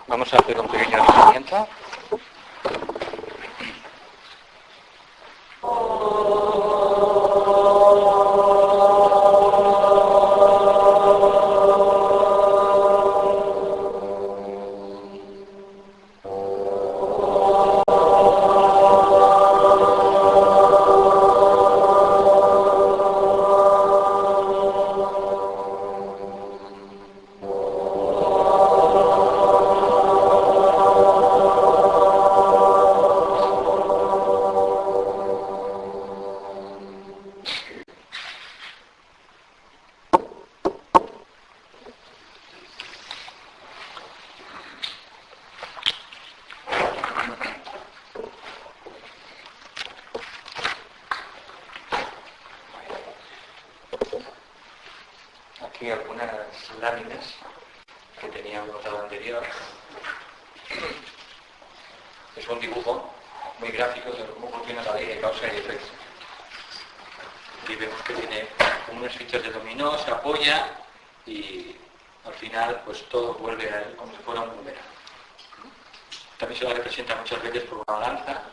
Vamos a hacer un pequeño alistamiento. Aquí algunas láminas que tenía notado anterior. Es un dibujo muy gráfico de cómo funciona la ley de causa y efecto. Y vemos que tiene unos fichas de dominó, se apoya y al final pues todo vuelve a él como si fuera un boomerang. También se la representa muchas veces por una lanza,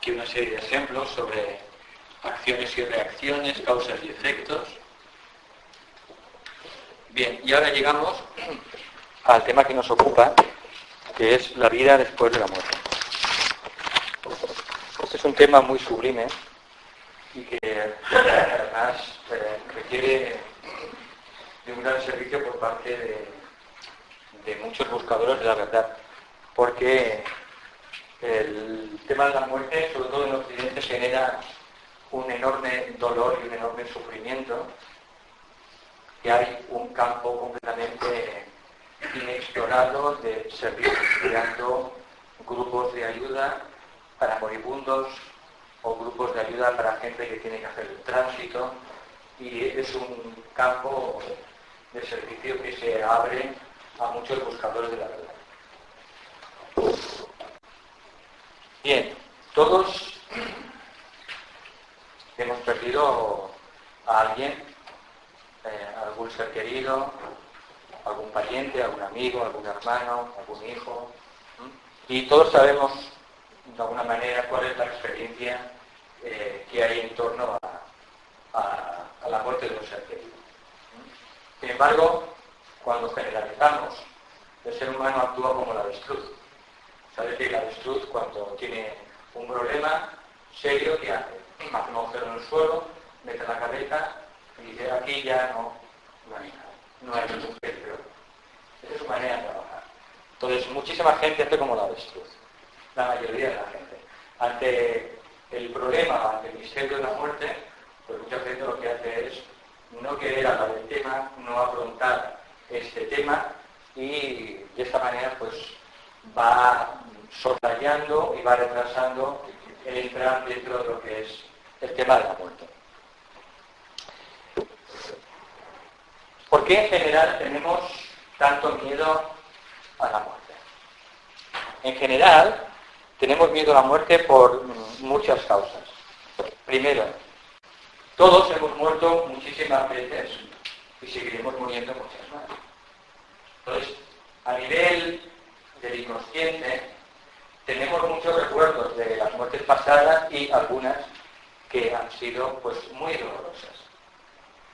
que una serie de ejemplos sobre acciones y reacciones, causas y efectos. Bien, y ahora llegamos al tema que nos ocupa, que es la vida después de la muerte. Este es un tema muy sublime y que además requiere de un gran servicio por parte de muchos buscadores de la verdad, porque el tema de la muerte, sobre todo en Occidente, genera un enorme dolor y un enorme sufrimiento, que hay un campo completamente inexplorado de servir, creando grupos de ayuda para moribundos o grupos de ayuda para gente que tiene que hacer el tránsito, y es un campo de servicio que se abre a muchos buscadores de la verdad. Bien, todos hemos perdido a alguien, algún ser querido, algún pariente, algún amigo, algún hermano, algún hijo, y todos sabemos de alguna manera cuál es la experiencia que hay en torno a la muerte de un ser querido. Sin embargo, cuando generalizamos, el ser humano actúa como el avestruz. ¿Sabe que el avestruz, cuando tiene un problema serio, ¿qué hace? Hace un agujero en el suelo, mete la cabeza y dice, aquí ya no hay nada, no hay ningún peligro. Esa es su manera de trabajar. Entonces, muchísima gente hace como la avestruz. La mayoría de la gente. Ante el problema, ante el misterio de la muerte, pues mucha gente lo que hace es no querer hablar del tema, no afrontar este tema, y de esta manera pues va soslayando y va retrasando el entrar dentro de lo que es el tema de la muerte. ¿Por qué en general tenemos tanto miedo a la muerte? En general tenemos miedo a la muerte por muchas causas. Primero, todos hemos muerto muchísimas veces y seguiremos muriendo muchas más. Entonces, a nivel del inconsciente, tenemos muchos recuerdos de las muertes pasadas y algunas que han sido pues muy dolorosas.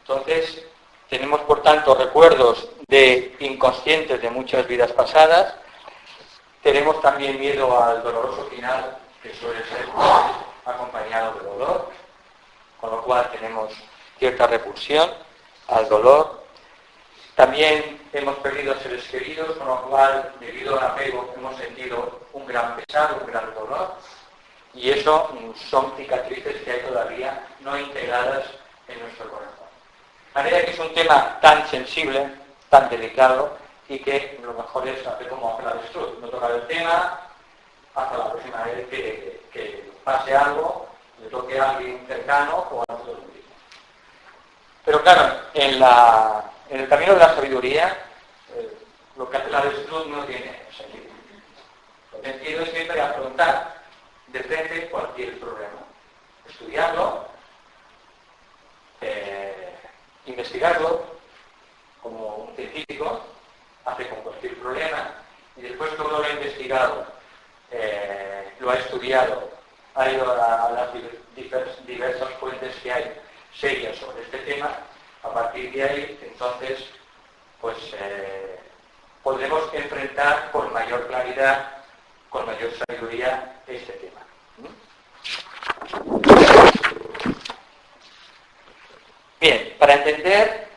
Entonces, tenemos por tanto recuerdos de inconscientes de muchas vidas pasadas. Tenemos también miedo al doloroso final, que suele ser acompañado de dolor, con lo cual tenemos cierta repulsión al dolor. También hemos perdido a seres queridos, con lo cual, debido al apego, hemos sentido un gran pesar, un gran dolor, y eso son cicatrices que hay todavía no integradas en nuestro corazón. De manera que es un tema tan sensible, tan delicado, y que lo mejor es hacer como hacer la avestruz, no tocar el tema hasta la próxima vez que pase algo, le toque a alguien cercano o a nosotros mismos. Pero claro, en el camino de la sabiduría, lo que hace la avestruz no tiene sentido. El sentido es siempre afrontar de frente cualquier problema, estudiarlo, investigarlo como un científico, hace con cualquier problema, y después todo lo ha investigado, lo ha estudiado, ha ido a las diversas fuentes que hay serias sobre este tema, a partir de ahí, entonces, pues podremos enfrentar con mayor claridad, con mayor sabiduría este tema. Bien, para entender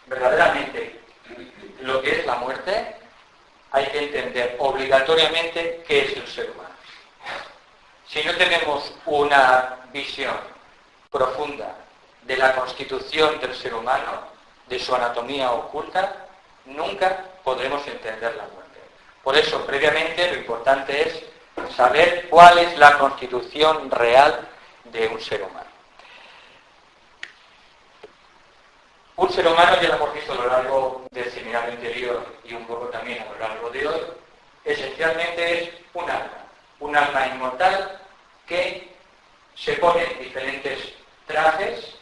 verdaderamente lo que es la muerte, hay que entender obligatoriamente qué es el ser humano. Si no tenemos una visión profunda de la constitución del ser humano, de su anatomía oculta, nunca podremos entender la muerte. Por eso, previamente, lo importante es saber cuál es la constitución real de un ser humano. Un ser humano, ya lo hemos visto a lo largo del seminario anterior y un poco también a lo largo de hoy, esencialmente es un alma inmortal que se pone en diferentes trajes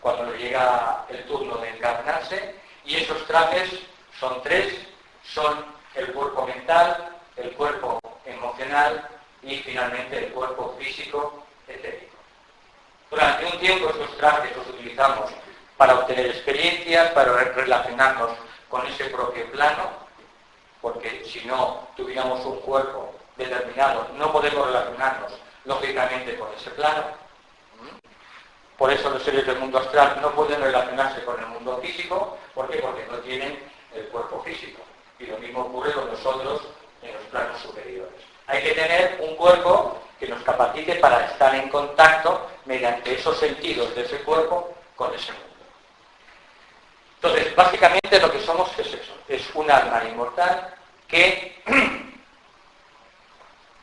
cuando le llega el turno de encarnarse, y esos trajes son tres, son el cuerpo mental, el cuerpo emocional y finalmente el cuerpo físico etérico. Durante un tiempo estos trajes los utilizamos para obtener experiencias, para relacionarnos con ese propio plano, porque si no tuviéramos un cuerpo determinado, no podemos relacionarnos lógicamente con ese plano. Por eso los seres del mundo astral no pueden relacionarse con el mundo físico. ¿Por qué? Porque no tienen el cuerpo físico. Y lo mismo ocurre con nosotros en los planos superiores. Hay que tener un cuerpo que nos capacite para estar en contacto mediante esos sentidos de ese cuerpo con ese mundo. Entonces, básicamente lo que somos es eso, es un alma inmortal que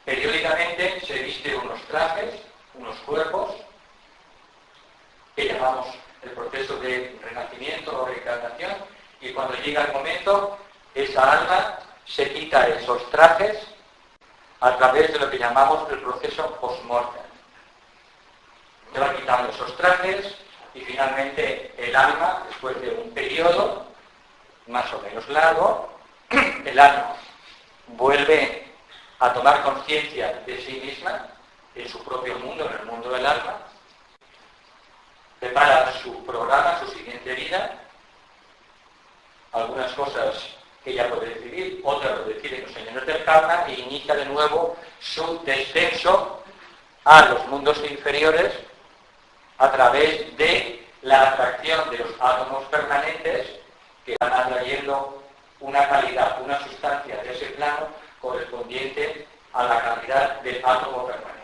periódicamente se viste unos trajes, unos cuerpos, que llamamos el proceso de renacimiento o reencarnación, y cuando llega el momento, esa alma se quita esos trajes a través de lo que llamamos el proceso post-mortem. Se va quitando esos trajes, y finalmente el alma, después de un periodo más o menos largo, el alma vuelve a tomar conciencia de sí misma, en su propio mundo, en el mundo del alma, prepara su programa, su siguiente vida, algunas cosas que ella puede decidir, otras lo deciden los señores del karma, e inicia de nuevo su descenso a los mundos inferiores a través de la atracción de los átomos permanentes que van atrayendo una calidad, una sustancia de ese plano correspondiente a la calidad del átomo permanente.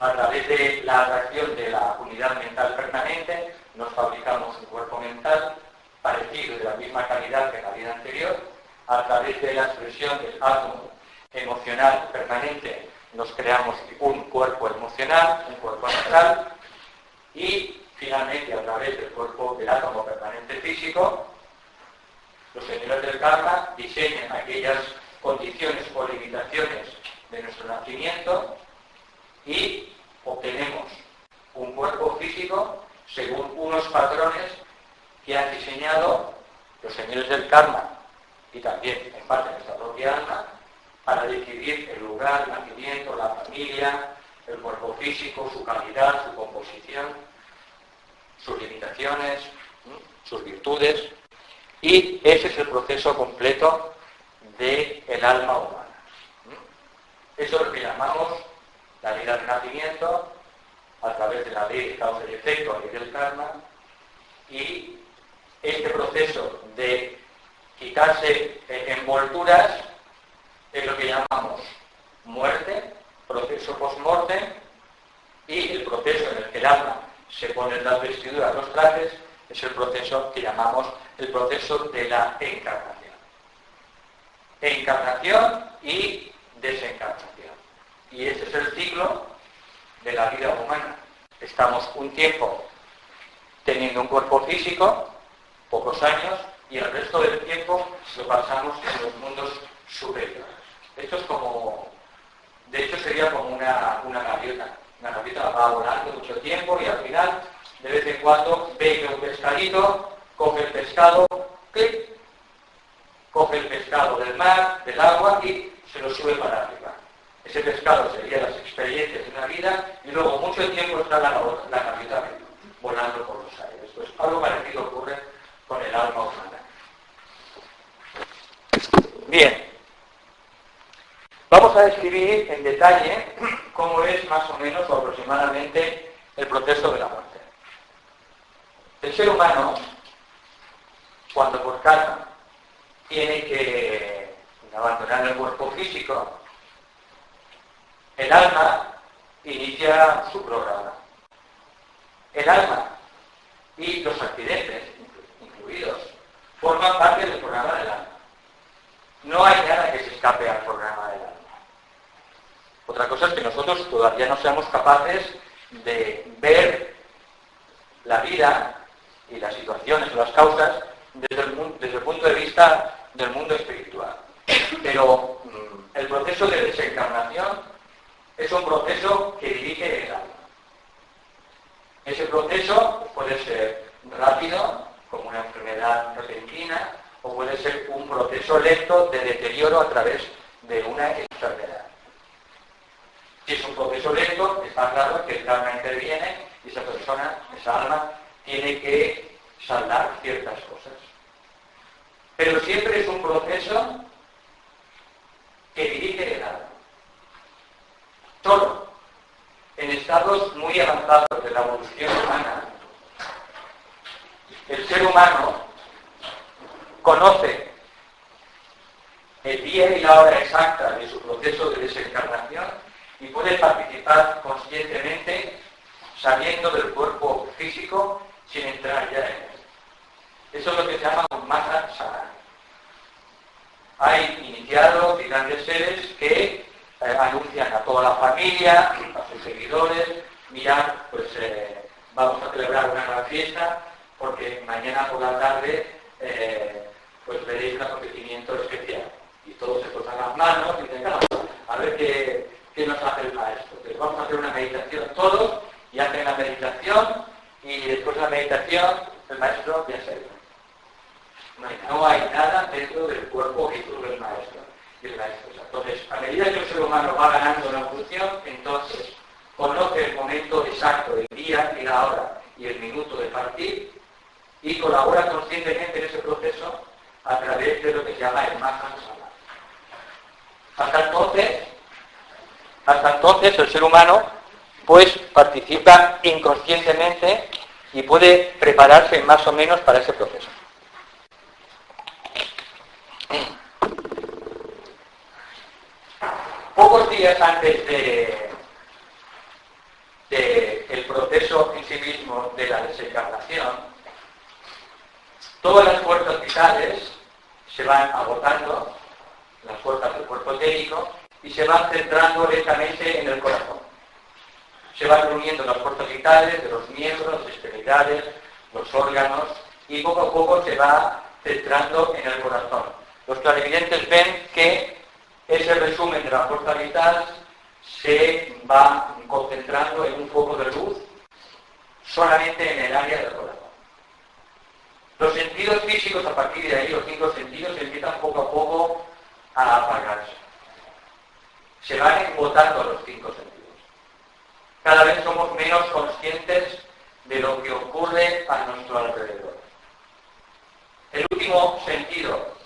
A través de la atracción de la unidad mental permanente nos fabricamos un cuerpo mental parecido, de la misma calidad que en la vida anterior. A través de la expresión del átomo emocional permanente nos creamos un cuerpo emocional, un cuerpo astral, y finalmente a través del cuerpo del átomo permanente físico, los señores del karma diseñan aquellas condiciones o limitaciones de nuestro nacimiento y obtenemos un cuerpo físico según unos patrones que han diseñado los señores del karma y también en parte nuestra propia alma para decidir el lugar, el nacimiento, la familia, el cuerpo físico, su calidad, su composición, sus limitaciones, sus virtudes, y ese es el proceso completo del alma humana. Eso es lo que llamamos la ley del nacimiento, a través de la ley de causa y efecto, la ley del karma, y este proceso de quitarse envolturas es lo que llamamos muerte, proceso post-mortem, y el proceso en el que el alma se pone las vestiduras, los trajes, es el proceso que llamamos el proceso de la encarnación. Encarnación y desencarnación. Y ese es el ciclo de la vida humana. Estamos un tiempo teniendo un cuerpo físico, pocos años, y el resto del tiempo lo pasamos en los mundos superiores. Esto es como, de hecho sería como una gaviota. Una gaviota va volando mucho tiempo y al final, de vez en cuando, ve que un pescadito, coge el pescado, clic, coge el pescado del mar, del agua, y se lo sube para arriba. Ese pescado sería las experiencias de una vida, y luego mucho tiempo está la cabeza volando por los aires. Pues algo parecido ocurre con el alma humana. Bien. Vamos a describir en detalle cómo es más o menos o aproximadamente el proceso de la muerte. El ser humano, cuando por karma tiene que abandonar el cuerpo físico, el alma inicia su programa. El alma y los accidentes incluidos forman parte del programa del alma. No hay nada que se escape al programa del alma. Otra cosa es que nosotros todavía no seamos capaces de ver la vida y las situaciones o las causas desde el punto de vista del mundo espiritual. Pero el proceso de desencarnación es un proceso que dirige el alma. Ese proceso puede ser rápido, como una enfermedad repentina, o puede ser un proceso lento de deterioro a través de una enfermedad. Si es un proceso lento, está claro que el karma interviene y esa persona, esa alma, tiene que saldar ciertas cosas. Pero siempre es un proceso que dirige el alma. Solo en estados muy avanzados de la evolución humana, el ser humano conoce el día y la hora exacta de su proceso de desencarnación y puede participar conscientemente saliendo del cuerpo físico sin entrar ya en él. Eso es lo que se llama un Mahasanana. Hay iniciados y grandes seres que anuncian a toda la familia, a sus seguidores, mirad, pues vamos a celebrar una gran fiesta porque mañana por la tarde pues veréis un acontecimiento especial. Y todos se cortan las manos y dicen, a ver qué nos hace el maestro. Entonces vamos a hacer una meditación todos y hacen la meditación y después de la meditación el maestro ya se ha ido. No hay nada dentro del cuerpo físico del maestro. Entonces, a medida que el ser humano va ganando la evolución, entonces conoce el momento exacto, el día y la hora y el minuto de partir y colabora conscientemente en ese proceso a través de lo que se llama el Mahasanana. Hasta entonces el ser humano pues participa inconscientemente y puede prepararse más o menos para ese proceso. Pocos días antes del proceso en sí mismo de la desencarnación, todas las fuerzas vitales se van agotando, las fuerzas del cuerpo etérico, y se van centrando lentamente en el corazón. Se van reuniendo las fuerzas vitales de los miembros, las extremidades, los órganos, y poco a poco se va centrando en el corazón. Los clarividentes ven que ese resumen de la fuerza vital se va concentrando en un foco de luz solamente en el área del corazón. Los sentidos físicos, a partir de ahí, los 5 sentidos, empiezan poco a poco a apagarse. Se van embotando los 5 sentidos. Cada vez somos menos conscientes de lo que ocurre a nuestro alrededor. El último sentido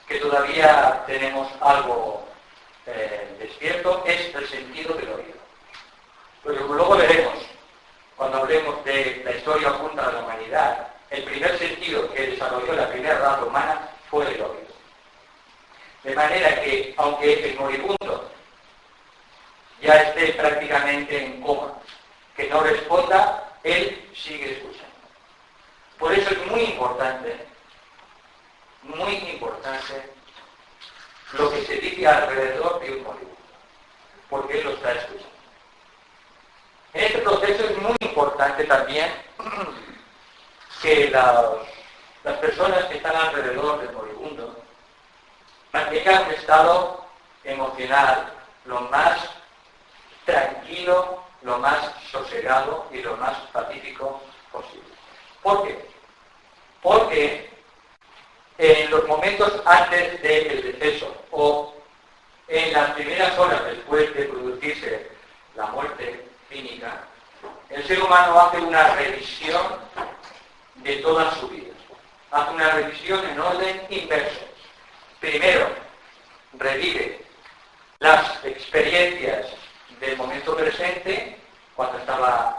que todavía tenemos algo despierto es el sentido del oído. Pero como luego veremos, cuando hablemos de la historia oculta de la humanidad, el primer sentido que desarrolló la primera raza humana fue el oído. De manera que, aunque el moribundo ya esté prácticamente en coma, que no responda, él sigue escuchando. Por eso es muy importante lo que se dice alrededor de un moribundo, porque él lo está escuchando. En este proceso es muy importante también que las personas que están alrededor del moribundo mantengan un estado emocional lo más tranquilo, lo más sosegado y lo más pacífico posible. ¿Por qué? Porque en los momentos antes del deceso o en las primeras horas después de producirse la muerte clínica, el ser humano hace una revisión de toda su vida. Hace una revisión en orden inverso. Primero, revive las experiencias del momento presente, cuando estaba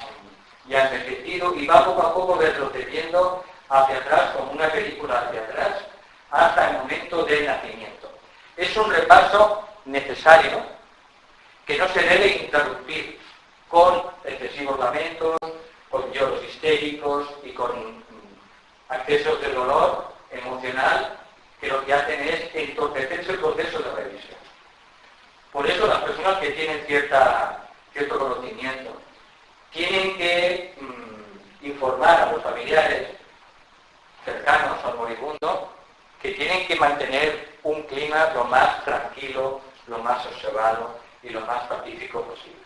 ya envejecido, y va poco a poco retrocediendo hacia atrás, como una película hacia atrás, hasta el momento del nacimiento. Es un repaso necesario que no se debe interrumpir con excesivos lamentos, con lloros histéricos y con accesos de dolor emocional que lo que hacen es entorpecerse el proceso de revisión. Por eso las personas que tienen cierto conocimiento tienen que informar a los familiares cercanos al moribundo que tienen que mantener un clima lo más tranquilo, lo más observado y lo más pacífico posible.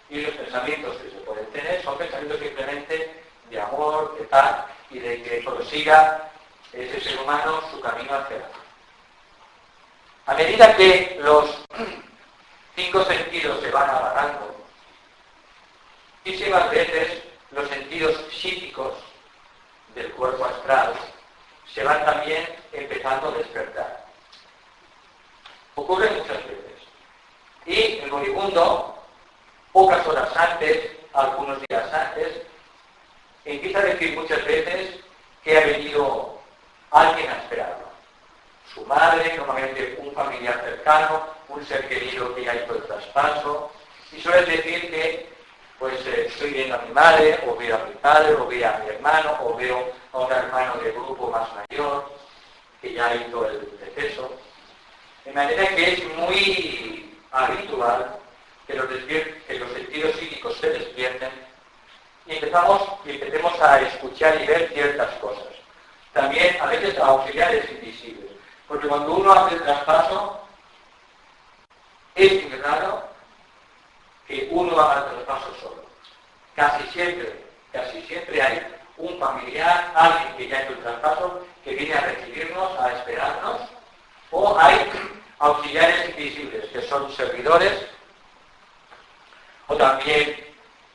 Y los pensamientos que se pueden tener son pensamientos simplemente de amor, de paz y de que prosiga ese ser humano su camino hacia adelante. A medida que los 5 sentidos se van apagando, muchísimas veces los sentidos psíquicos del cuerpo astral se van también empezando a despertar. Ocurre muchas veces. Y el moribundo, pocas horas antes, algunos días antes, empieza a decir muchas veces que ha venido alguien a esperarlo. Su madre, normalmente un familiar cercano, un ser querido que ya hizo el traspaso, y suele decir que estoy viendo a mi madre, o veo a mi padre, o veo a mi hermano, o veo a un hermano de grupo más mayor, que ya hizo el deceso. De manera que es muy habitual que los sentidos psíquicos se despierten y empecemos a escuchar y ver ciertas cosas. También a veces a auxiliares invisibles, porque cuando uno hace el traspaso, es muy raro que uno haga el traspaso solo. Casi siempre hay un familiar, alguien que ya ha hecho el traspaso, que viene a recibirnos, a esperarnos, o hay auxiliares invisibles, que son servidores, o también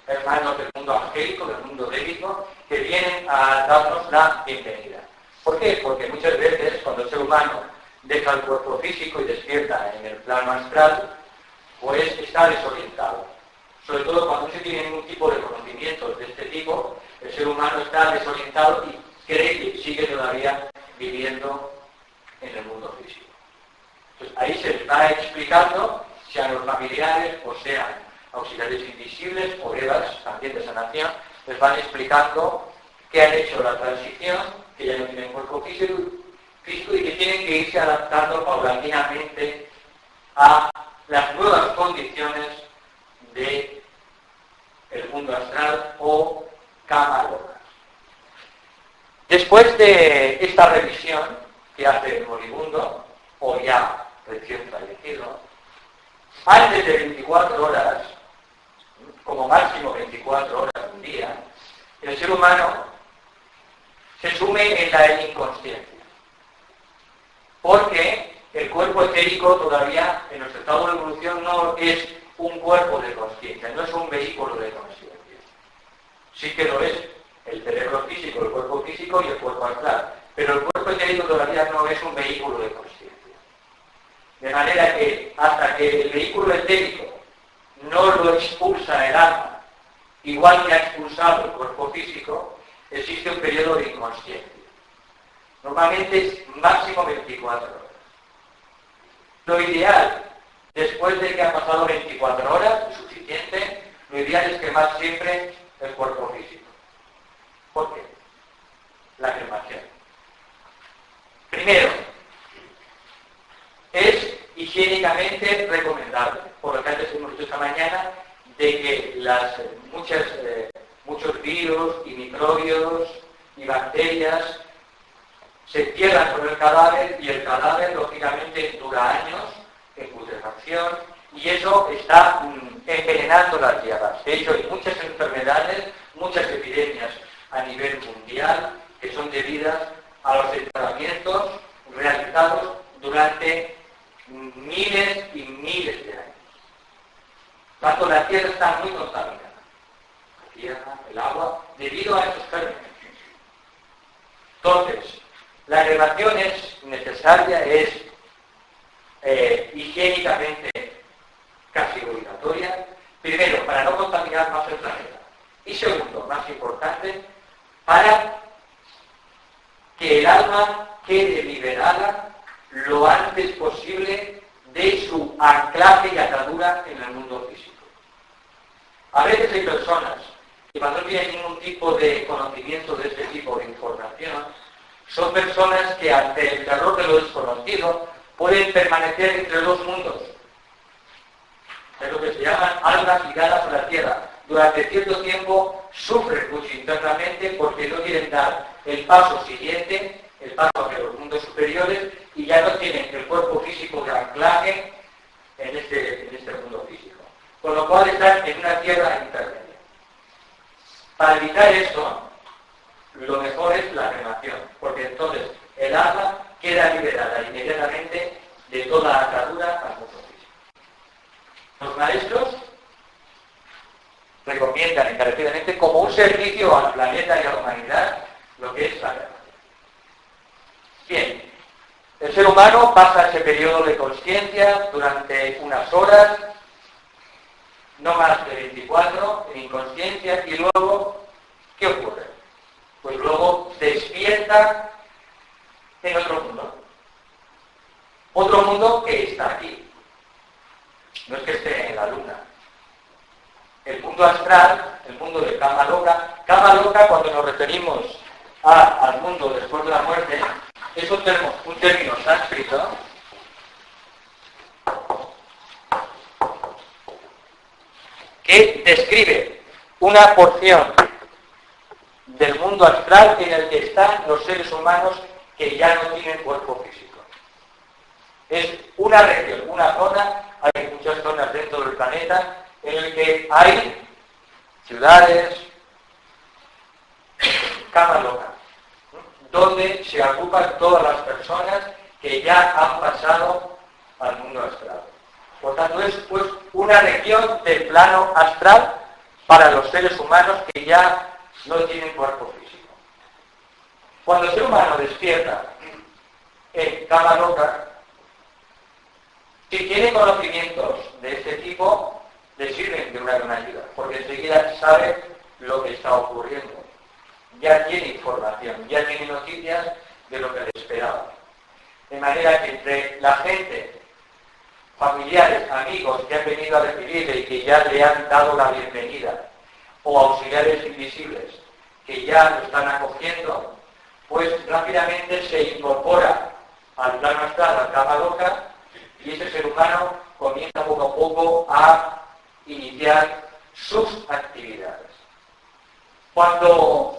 hermanos del mundo angélico, del mundo védico, que vienen a darnos la bienvenida. ¿Por qué? Porque muchas veces cuando el ser humano deja el cuerpo físico y despierta en el plano astral, pues está desorientado. Sobre todo cuando no se tiene ningún tipo de conocimientos de este tipo, el ser humano está desorientado y cree que sigue todavía viviendo en el mundo físico. Entonces ahí se les va explicando, sean los familiares o sean auxiliares invisibles o evas también de sanación, les van explicando que han hecho la transición, que ya no tienen cuerpo físico y que tienen que irse adaptando paulatinamente a las nuevas condiciones del mundo astral o kama loka. Después de esta revisión que hace el moribundo, o ya recién fallecido, antes de 24 horas, como máximo 24 horas un día, el ser humano se sume en la inconsciencia. Porque el cuerpo etérico todavía, en nuestro estado de evolución, no es un cuerpo de conciencia, no es un vehículo de conciencia. Sí que lo es el cerebro físico, el cuerpo físico y el cuerpo astral, pero el cuerpo etérico todavía no es un vehículo de conciencia. De manera que hasta que el vehículo etérico no lo expulsa el alma, igual que ha expulsado el cuerpo físico, existe un periodo de inconsciencia. Normalmente es máximo 24 horas. Lo ideal, después de que han pasado 24 horas, es suficiente, lo ideal es quemar siempre el cuerpo físico. ¿Por qué? La cremación. Primero, es higiénicamente recomendable, por lo que antes hemos dicho esta mañana, de que muchos virus y microbios y bacterias se entierran con el cadáver y el cadáver lógicamente dura años en putrefacción y eso está envenenando las tierras. De hecho hay muchas enfermedades, muchas epidemias a nivel mundial que son debidas a los entrenamientos realizados durante miles y miles de años. Tanto la tierra está muy contaminada, la tierra, el agua, debido a estos gérmenes. Entonces, la elevación es necesaria, es higiénicamente casi obligatoria, primero, para no contaminar más el planeta, y segundo, más importante, para que el alma quede liberada lo antes posible de su anclaje y atadura en el mundo físico. A veces hay personas que cuando no tienen ningún tipo de conocimiento de este tipo de información, son personas que ante el terror de lo desconocido pueden permanecer entre dos mundos. Es lo que se llaman almas ligadas a la tierra. Durante cierto tiempo sufren mucho internamente porque no quieren dar el paso siguiente, el paso hacia los mundos superiores, y ya no tienen el cuerpo físico de anclaje en este mundo físico. Con lo cual están en una tierra intermedia. Para evitar esto, lo mejor es la cremación, porque entonces el alma queda liberada inmediatamente de toda atadura al mundo físico. Los maestros recomiendan encarecidamente como un servicio al planeta y a la humanidad lo que es la cremación. Bien, el ser humano pasa ese periodo de consciencia durante unas horas, no más de 24, en inconsciencia, y luego, ¿qué ocurre? Pues luego despierta en otro mundo. Otro mundo que está aquí. No es que esté en la luna. El mundo astral, el mundo de Kama Loka. Kama Loka, cuando nos referimos al mundo después de la muerte, es un término sánscrito que describe una porción del mundo astral en el que están los seres humanos que ya no tienen cuerpo físico. Es una región, una zona, hay muchas zonas dentro del planeta en el que hay ciudades, Kama Loka, donde se ocupan todas las personas que ya han pasado al mundo astral. Por tanto, es pues una región del plano astral para los seres humanos que ya no tienen cuerpo físico. Cuando el ser humano despierta en Kama Loka, si tiene conocimientos de este tipo, le sirven de una gran ayuda, porque enseguida sabe lo que está ocurriendo. Ya tiene información, ya tiene noticias de lo que le esperaba. De manera que entre la gente, familiares, amigos que han venido a recibirle y que ya le han dado la bienvenida, o auxiliares invisibles que ya lo están acogiendo, pues rápidamente se incorpora al plano astral, al Kama Loka, y ese ser humano comienza poco a poco a iniciar sus actividades. Cuando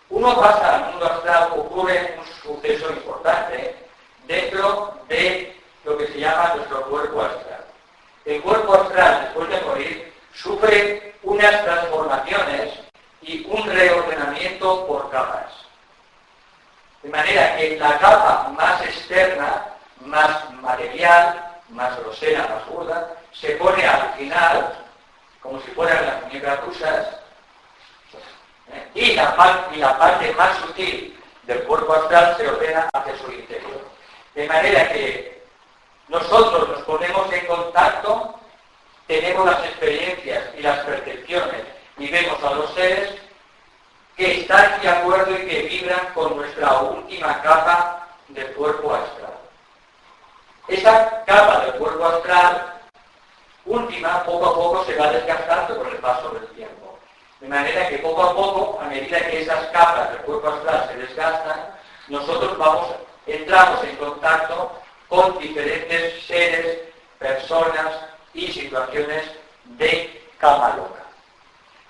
uno pasa al mundo astral, ocurre un suceso importante dentro de lo que se llama nuestro cuerpo astral. El cuerpo astral, después de morir, sufre unas transformaciones y un reordenamiento por capas. De manera que la capa más externa, más material, más grosera, más burda, se pone al final, como si fueran las muñecas rusas, y la parte más sutil del cuerpo astral se ordena hacia su interior. De manera que nosotros nos ponemos en contacto, tenemos las experiencias y las percepciones y vemos a los seres que están de acuerdo y que vibran con nuestra última capa del cuerpo astral. Esa capa del cuerpo astral última, poco a poco se va desgastando con el paso del tiempo. De manera que poco a poco, a medida que esas capas del cuerpo astral se desgastan, nosotros entramos en contacto con diferentes seres, personas y situaciones de Kama Loka.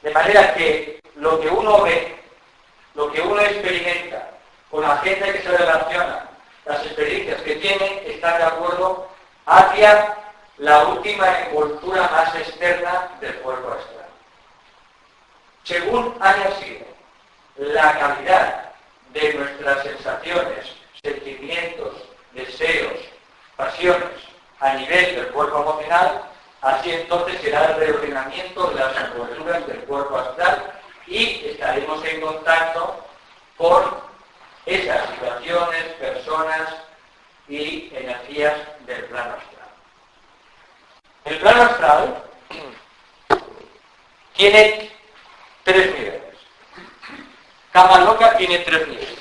De manera que lo que uno ve, lo que uno experimenta, con la gente que se relaciona, las experiencias que tiene, están de acuerdo hacia la última envoltura más externa del cuerpo astral. Según haya sido la calidad de nuestras sensaciones, sentimientos, deseos, pasiones a nivel del cuerpo emocional, así entonces será el reordenamiento de las estructuras del cuerpo astral y estaremos en contacto con esas situaciones, personas y energías del plano astral. El plano astral tiene 3 niveles. Kama Loka tiene 3 niveles.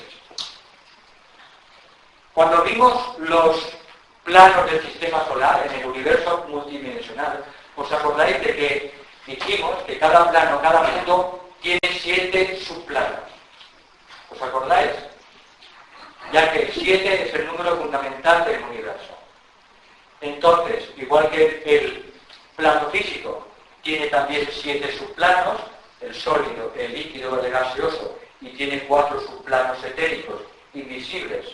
Cuando vimos los planos del sistema solar en el universo multidimensional, ¿os acordáis de que dijimos que cada plano, cada mundo tiene 7 subplanos? ¿Os acordáis? Ya que 7 es el número fundamental del universo. Entonces, igual que el plano físico tiene también 7 subplanos, el sólido, el líquido, el gaseoso, y tiene 4 subplanos etéricos, invisibles,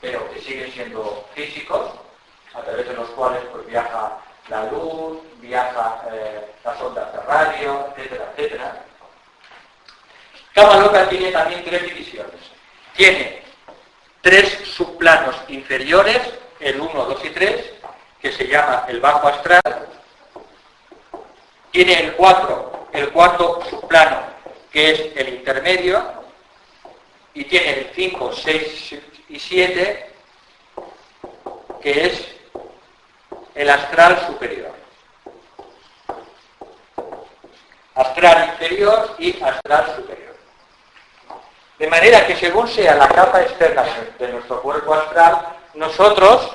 pero que siguen siendo físicos, a través de los cuales pues, viaja la luz, viaja las ondas de radio, etcétera, etcétera. Kama Loka tiene también 3 divisiones. Tiene 3 subplanos inferiores, el 1, 2 y 3, que se llama el bajo astral. Tiene el 4, el cuarto subplano, que es el intermedio, y tiene el 5, 6 y 7, que es el astral superior. Astral inferior y astral superior. De manera que según sea la capa externa de nuestro cuerpo astral, nosotros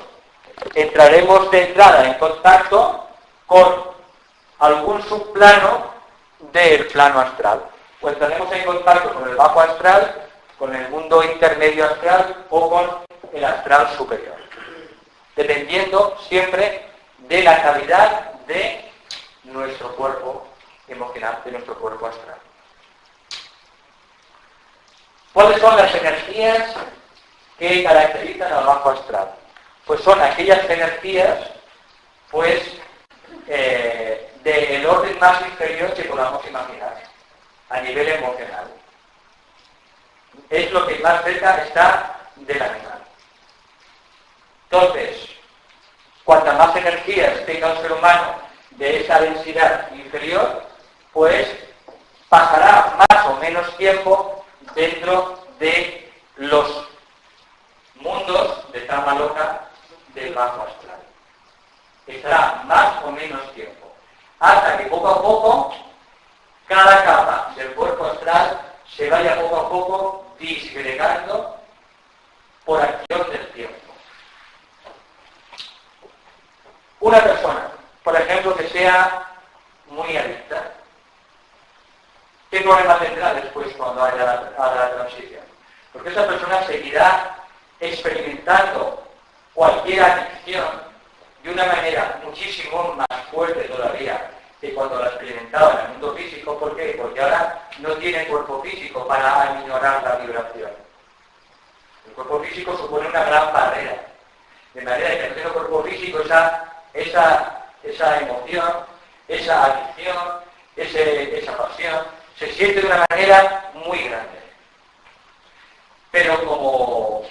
entraremos de entrada en contacto con algún subplano del plano astral. O entraremos en contacto con el bajo astral, con el mundo intermedio astral o con el astral superior. Dependiendo siempre de la calidad de nuestro cuerpo emocional, de nuestro cuerpo astral. ¿Cuáles son las energías que caracterizan al bajo astral? Pues son aquellas energías, pues, del orden más inferior que podamos imaginar, a nivel emocional. Es lo que más cerca está del animal. Entonces, cuanta más energías tenga un ser humano de esa densidad inferior, pues pasará más o menos tiempo dentro de los mundos de Kama Loka del bajo astral. Estará más o menos tiempo, hasta que poco a poco cada capa del cuerpo astral se vaya poco a poco disgregando por acción del tiempo. Una persona, por ejemplo, que sea muy adicta, ¿qué problema tendrá después cuando haya la transición? Porque esa persona seguirá experimentando cualquier adicción de una manera muchísimo más fuerte todavía que cuando la experimentaba en el mundo físico. ¿Por qué? Porque ahora no tiene cuerpo físico para aminorar la vibración. El cuerpo físico supone una gran barrera. De manera que no tiene cuerpo físico, esa emoción, esa adicción, esa pasión, se siente de una manera muy grande. Pero como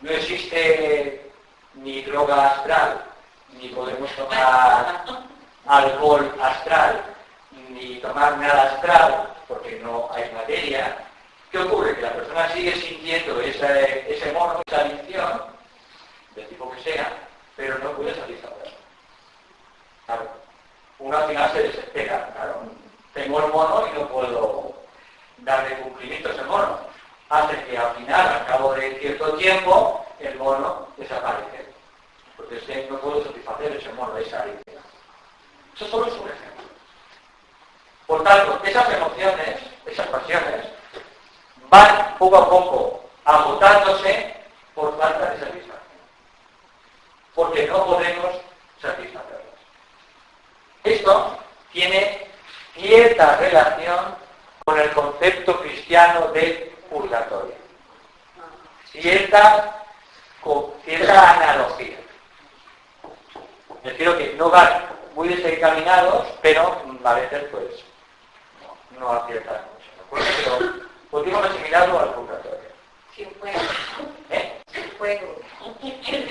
no existe ni droga astral, ni podemos tomar alcohol astral, ni tomar nada astral, porque no hay materia, ¿qué ocurre? Que la persona sigue sintiendo ese mono, esa adicción, del tipo que sea, pero no puede satisfacerlo. Claro, uno al final se desespera, claro. Tengo el mono y no puedo darle cumplimiento a ese mono. Hace que al final, al cabo de cierto tiempo, el mono desaparece. Porque es que no puedo satisfacer ese mono, esa adicción. Eso solo es un ejemplo. Por tanto, esas emociones, esas pasiones, van poco a poco agotándose por falta de satisfacción. Porque no podemos satisfacerlas. Esto tiene cierta relación con el concepto cristiano de purgatorio. Cierta analogía. Prefiero que no van muy desencaminados, pero a veces pues no aciertan mucho. Pero podríamos asimilarlo al purgatorio. Sin fuego. ¿Eh? Sin fuego. Sin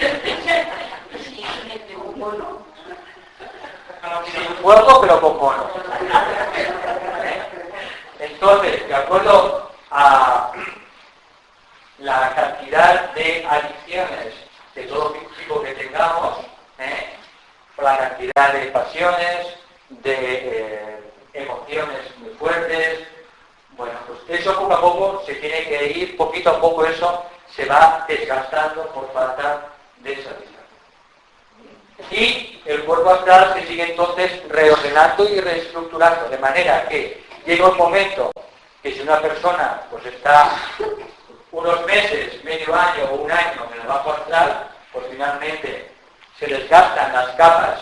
mono. Sin fuego, pero con mono. Entonces, de acuerdo a la cantidad de adicciones de todo tipo que tengamos, la cantidad de pasiones, de emociones muy fuertes, bueno, pues eso poco a poco se tiene que ir, poquito a poco eso se va desgastando por falta de satisfacción. Y el cuerpo astral se sigue entonces reordenando y reestructurando, de manera que llega un momento que si una persona pues está unos meses, medio año o un año en el bajo astral, pues finalmente se desgastan las capas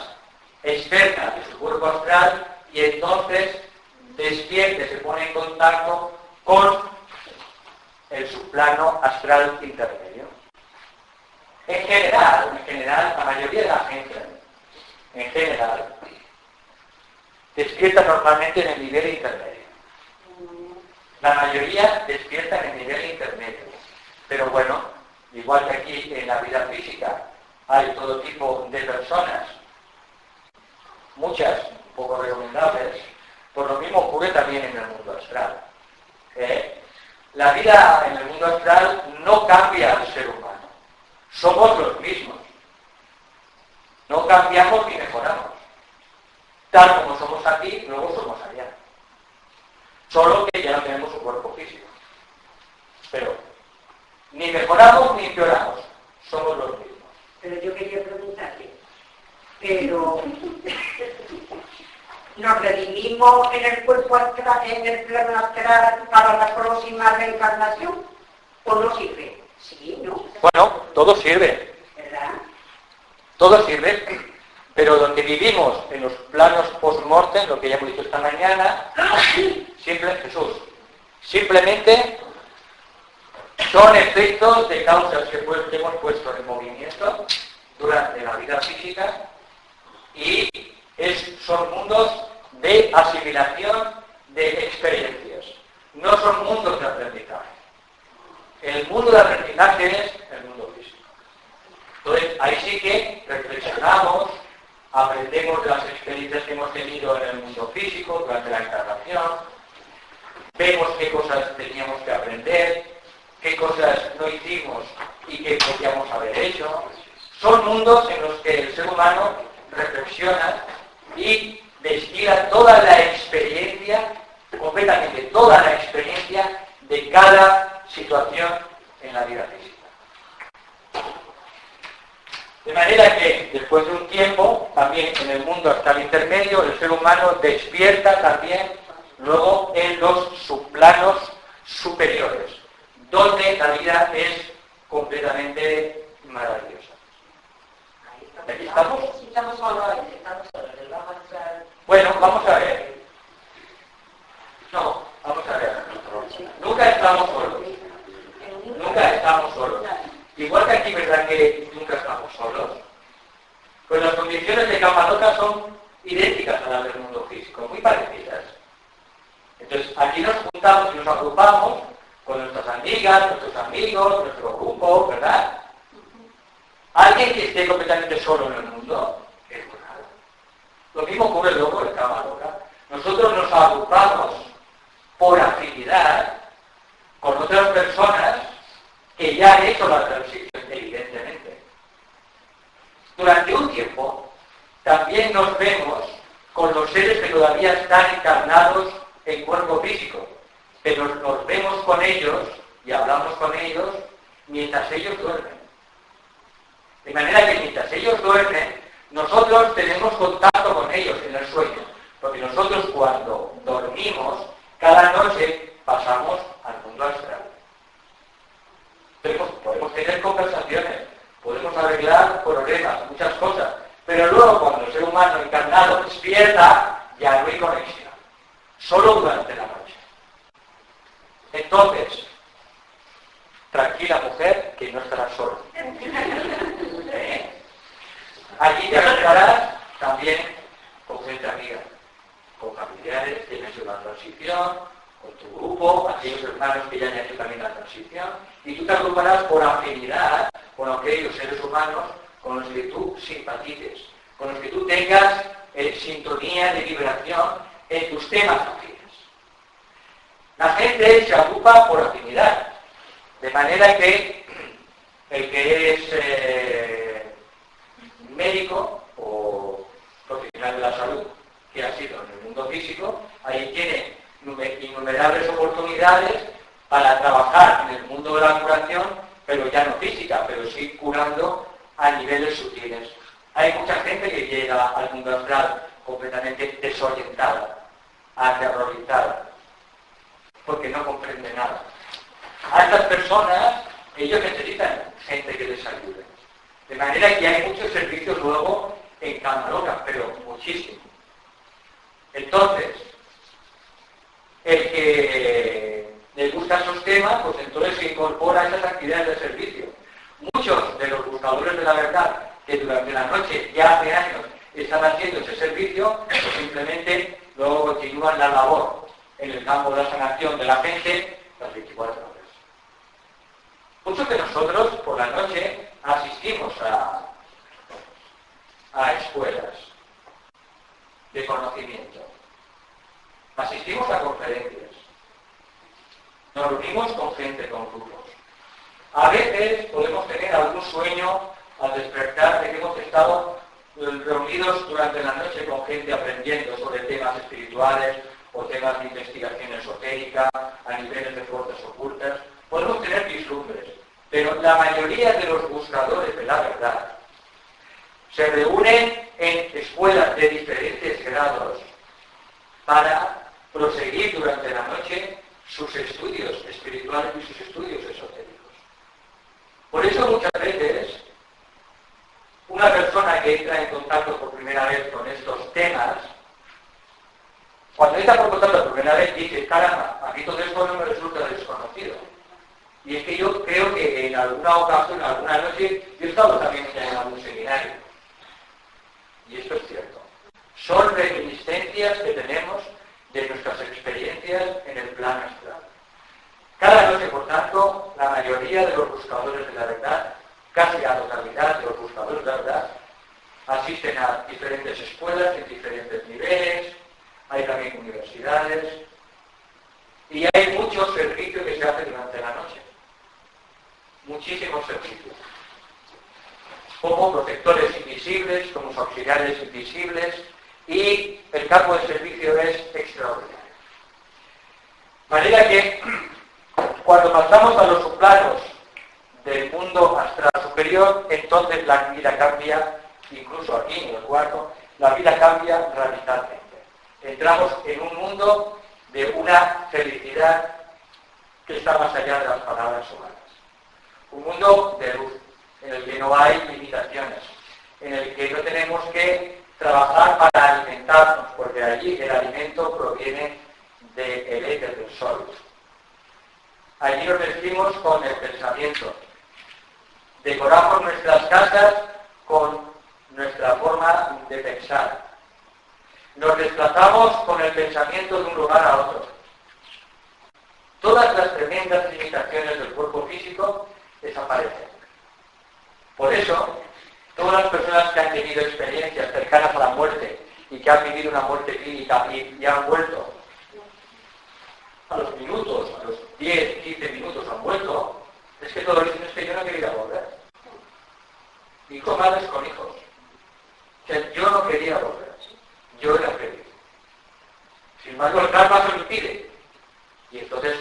externas de su cuerpo astral y entonces despierte, se pone en contacto con el subplano astral intermedio. En general, la mayoría de la gente, en general, despierta normalmente en el nivel intermedio. La mayoría despierta en el nivel intermedio. Pero bueno, igual que aquí en la vida física hay todo tipo de personas, muchas poco recomendables, pues lo mismo ocurre también en el mundo astral. La vida en el mundo astral no cambia al ser humano. Somos los mismos. No cambiamos ni mejoramos. Tal como somos aquí, luego somos allá. Solo que ya no tenemos un cuerpo físico. Pero ni mejoramos ni empeoramos. Somos los mismos. Pero yo quería preguntarte, pero ¿nos redimimos en el cuerpo astral, en el plano astral para la próxima reencarnación? ¿O no sirve? Sí, ¿no? Bueno, todo sirve. ¿Verdad? Todo sirve. Pero donde vivimos en los planos post-mortem, lo que ya hemos dicho esta mañana, simplemente son efectos de causas que hemos puesto en movimiento durante la vida física y son mundos de asimilación de experiencias. No son mundos de aprendizaje. El mundo de aprendizaje es el mundo físico. Entonces, ahí sí que reflexionamos, aprendemos de las experiencias que hemos tenido en el mundo físico durante la encarnación, vemos qué cosas teníamos que aprender, qué cosas no hicimos y qué podíamos haber hecho. Son mundos en los que el ser humano reflexiona y destila toda la experiencia, completamente toda la experiencia de cada situación en la vida física. De manera que, después de un tiempo, también en el mundo astral intermedio, el ser humano despierta también luego en los subplanos superiores, donde la vida es completamente maravillosa. ¿Aquí estamos? Estamos solos. Bueno, vamos a ver. No, vamos a ver. Nunca estamos solos. Nunca estamos solos. Igual que aquí, ¿verdad que nunca estamos solos? Pues las condiciones de Capadota son idénticas a las del mundo físico, muy parecidas. Entonces, aquí nos juntamos y nos agrupamos con nuestras amigas, nuestros amigos, nuestro grupo, ¿verdad? Alguien que esté completamente solo en el mundo, es muy raro. Lo mismo ocurre luego en Capadota. Nosotros nos agrupamos por afinidad con otras personas que ya han hecho la transición, evidentemente. Durante un tiempo, también nos vemos con los seres que todavía están encarnados en cuerpo físico, pero nos vemos con ellos y hablamos con ellos mientras ellos duermen. De manera que mientras ellos duermen, nosotros tenemos contacto con ellos en el sueño, porque nosotros cuando dormimos, cada noche pasamos al mundo astral. Podemos tener conversaciones, podemos arreglar problemas, muchas cosas, pero luego cuando el ser humano encarnado despierta, ya no hay conexión, solo durante la noche. Entonces, tranquila mujer, que no estarás sola. Allí te encontrarás también con gente amiga, con familiares que han hecho la transición, con tu grupo, aquellos hermanos que ya han hecho también la transición, y tú te agruparás por afinidad con aquellos seres humanos con los que tú simpatices, con los que tú tengas sintonía de vibración en tus temas afines. La gente se agrupa por afinidad, de manera que el que es médico o profesional de la salud, que ha sido en el mundo físico, ahí tiene innumerables oportunidades para trabajar en el mundo de la curación, pero ya no física, pero sí curando a niveles sutiles. Hay mucha gente que llega al mundo astral completamente desorientada, aterrorizada, porque no comprende nada. A estas personas, ellos necesitan gente que les ayude. De manera que hay muchos servicios luego en Camaloca, pero muchísimo. Entonces, el que le gusta esos temas, pues entonces se incorpora a esas actividades de servicio. Muchos de los buscadores de la verdad que durante la noche ya hace años están haciendo ese servicio, pues simplemente luego continúan la labor en el campo de la sanación de la gente las 24 horas. Muchos de nosotros por la noche asistimos a escuelas de conocimiento. Asistimos a conferencias. Nos reunimos con gente, con grupos. A veces podemos tener algún sueño al despertar de que hemos estado reunidos durante la noche con gente aprendiendo sobre temas espirituales o temas de investigación esotérica a niveles de fuerzas ocultas. Podemos tener vislumbres, pero la mayoría de los buscadores de la verdad se reúnen en escuelas de diferentes grados para proseguir durante la noche sus estudios espirituales y sus estudios esotéricos. Por eso muchas veces una persona que entra en contacto por primera vez con estos temas, cuando entra por contacto por primera vez dice, caramba, a mí todo esto no me resulta desconocido. Y es que yo creo que en alguna ocasión, alguna noche, yo he estado también en algún seminario. Y esto es cierto. Son reminiscencias que tenemos de nuestras experiencias en el plano astral. Cada noche, por tanto, la mayoría de los buscadores de la verdad, casi la totalidad de los buscadores de la verdad, asisten a diferentes escuelas en diferentes niveles, hay también universidades, y hay muchos servicios que se hacen durante la noche. Muchísimos servicios. Como protectores invisibles, como auxiliares invisibles, y el campo de servicio es extraordinario. De manera que cuando pasamos a los subplanos del mundo astral superior, entonces la vida cambia, incluso aquí en el cuarto, la vida cambia radicalmente. Entramos en un mundo de una felicidad que está más allá de las palabras humanas. Un mundo de luz, en el que no hay limitaciones, en el que no tenemos que trabajar para alimentarnos, porque allí el alimento proviene del éter del sol. Allí nos vestimos con el pensamiento. Decoramos nuestras casas con nuestra forma de pensar. Nos desplazamos con el pensamiento de un lugar a otro. Todas las tremendas limitaciones del cuerpo físico desaparecen. Por eso, todas las personas que han tenido experiencias cercanas a la muerte y que han vivido una muerte clínica y han vuelto a los minutos, a los 10, 15 minutos han vuelto, es que todos dicen que yo no quería volver. Hijo, madres con hijos. O sea, yo no quería volver. Yo era feliz. Sin embargo, el karma se lo impide. Y entonces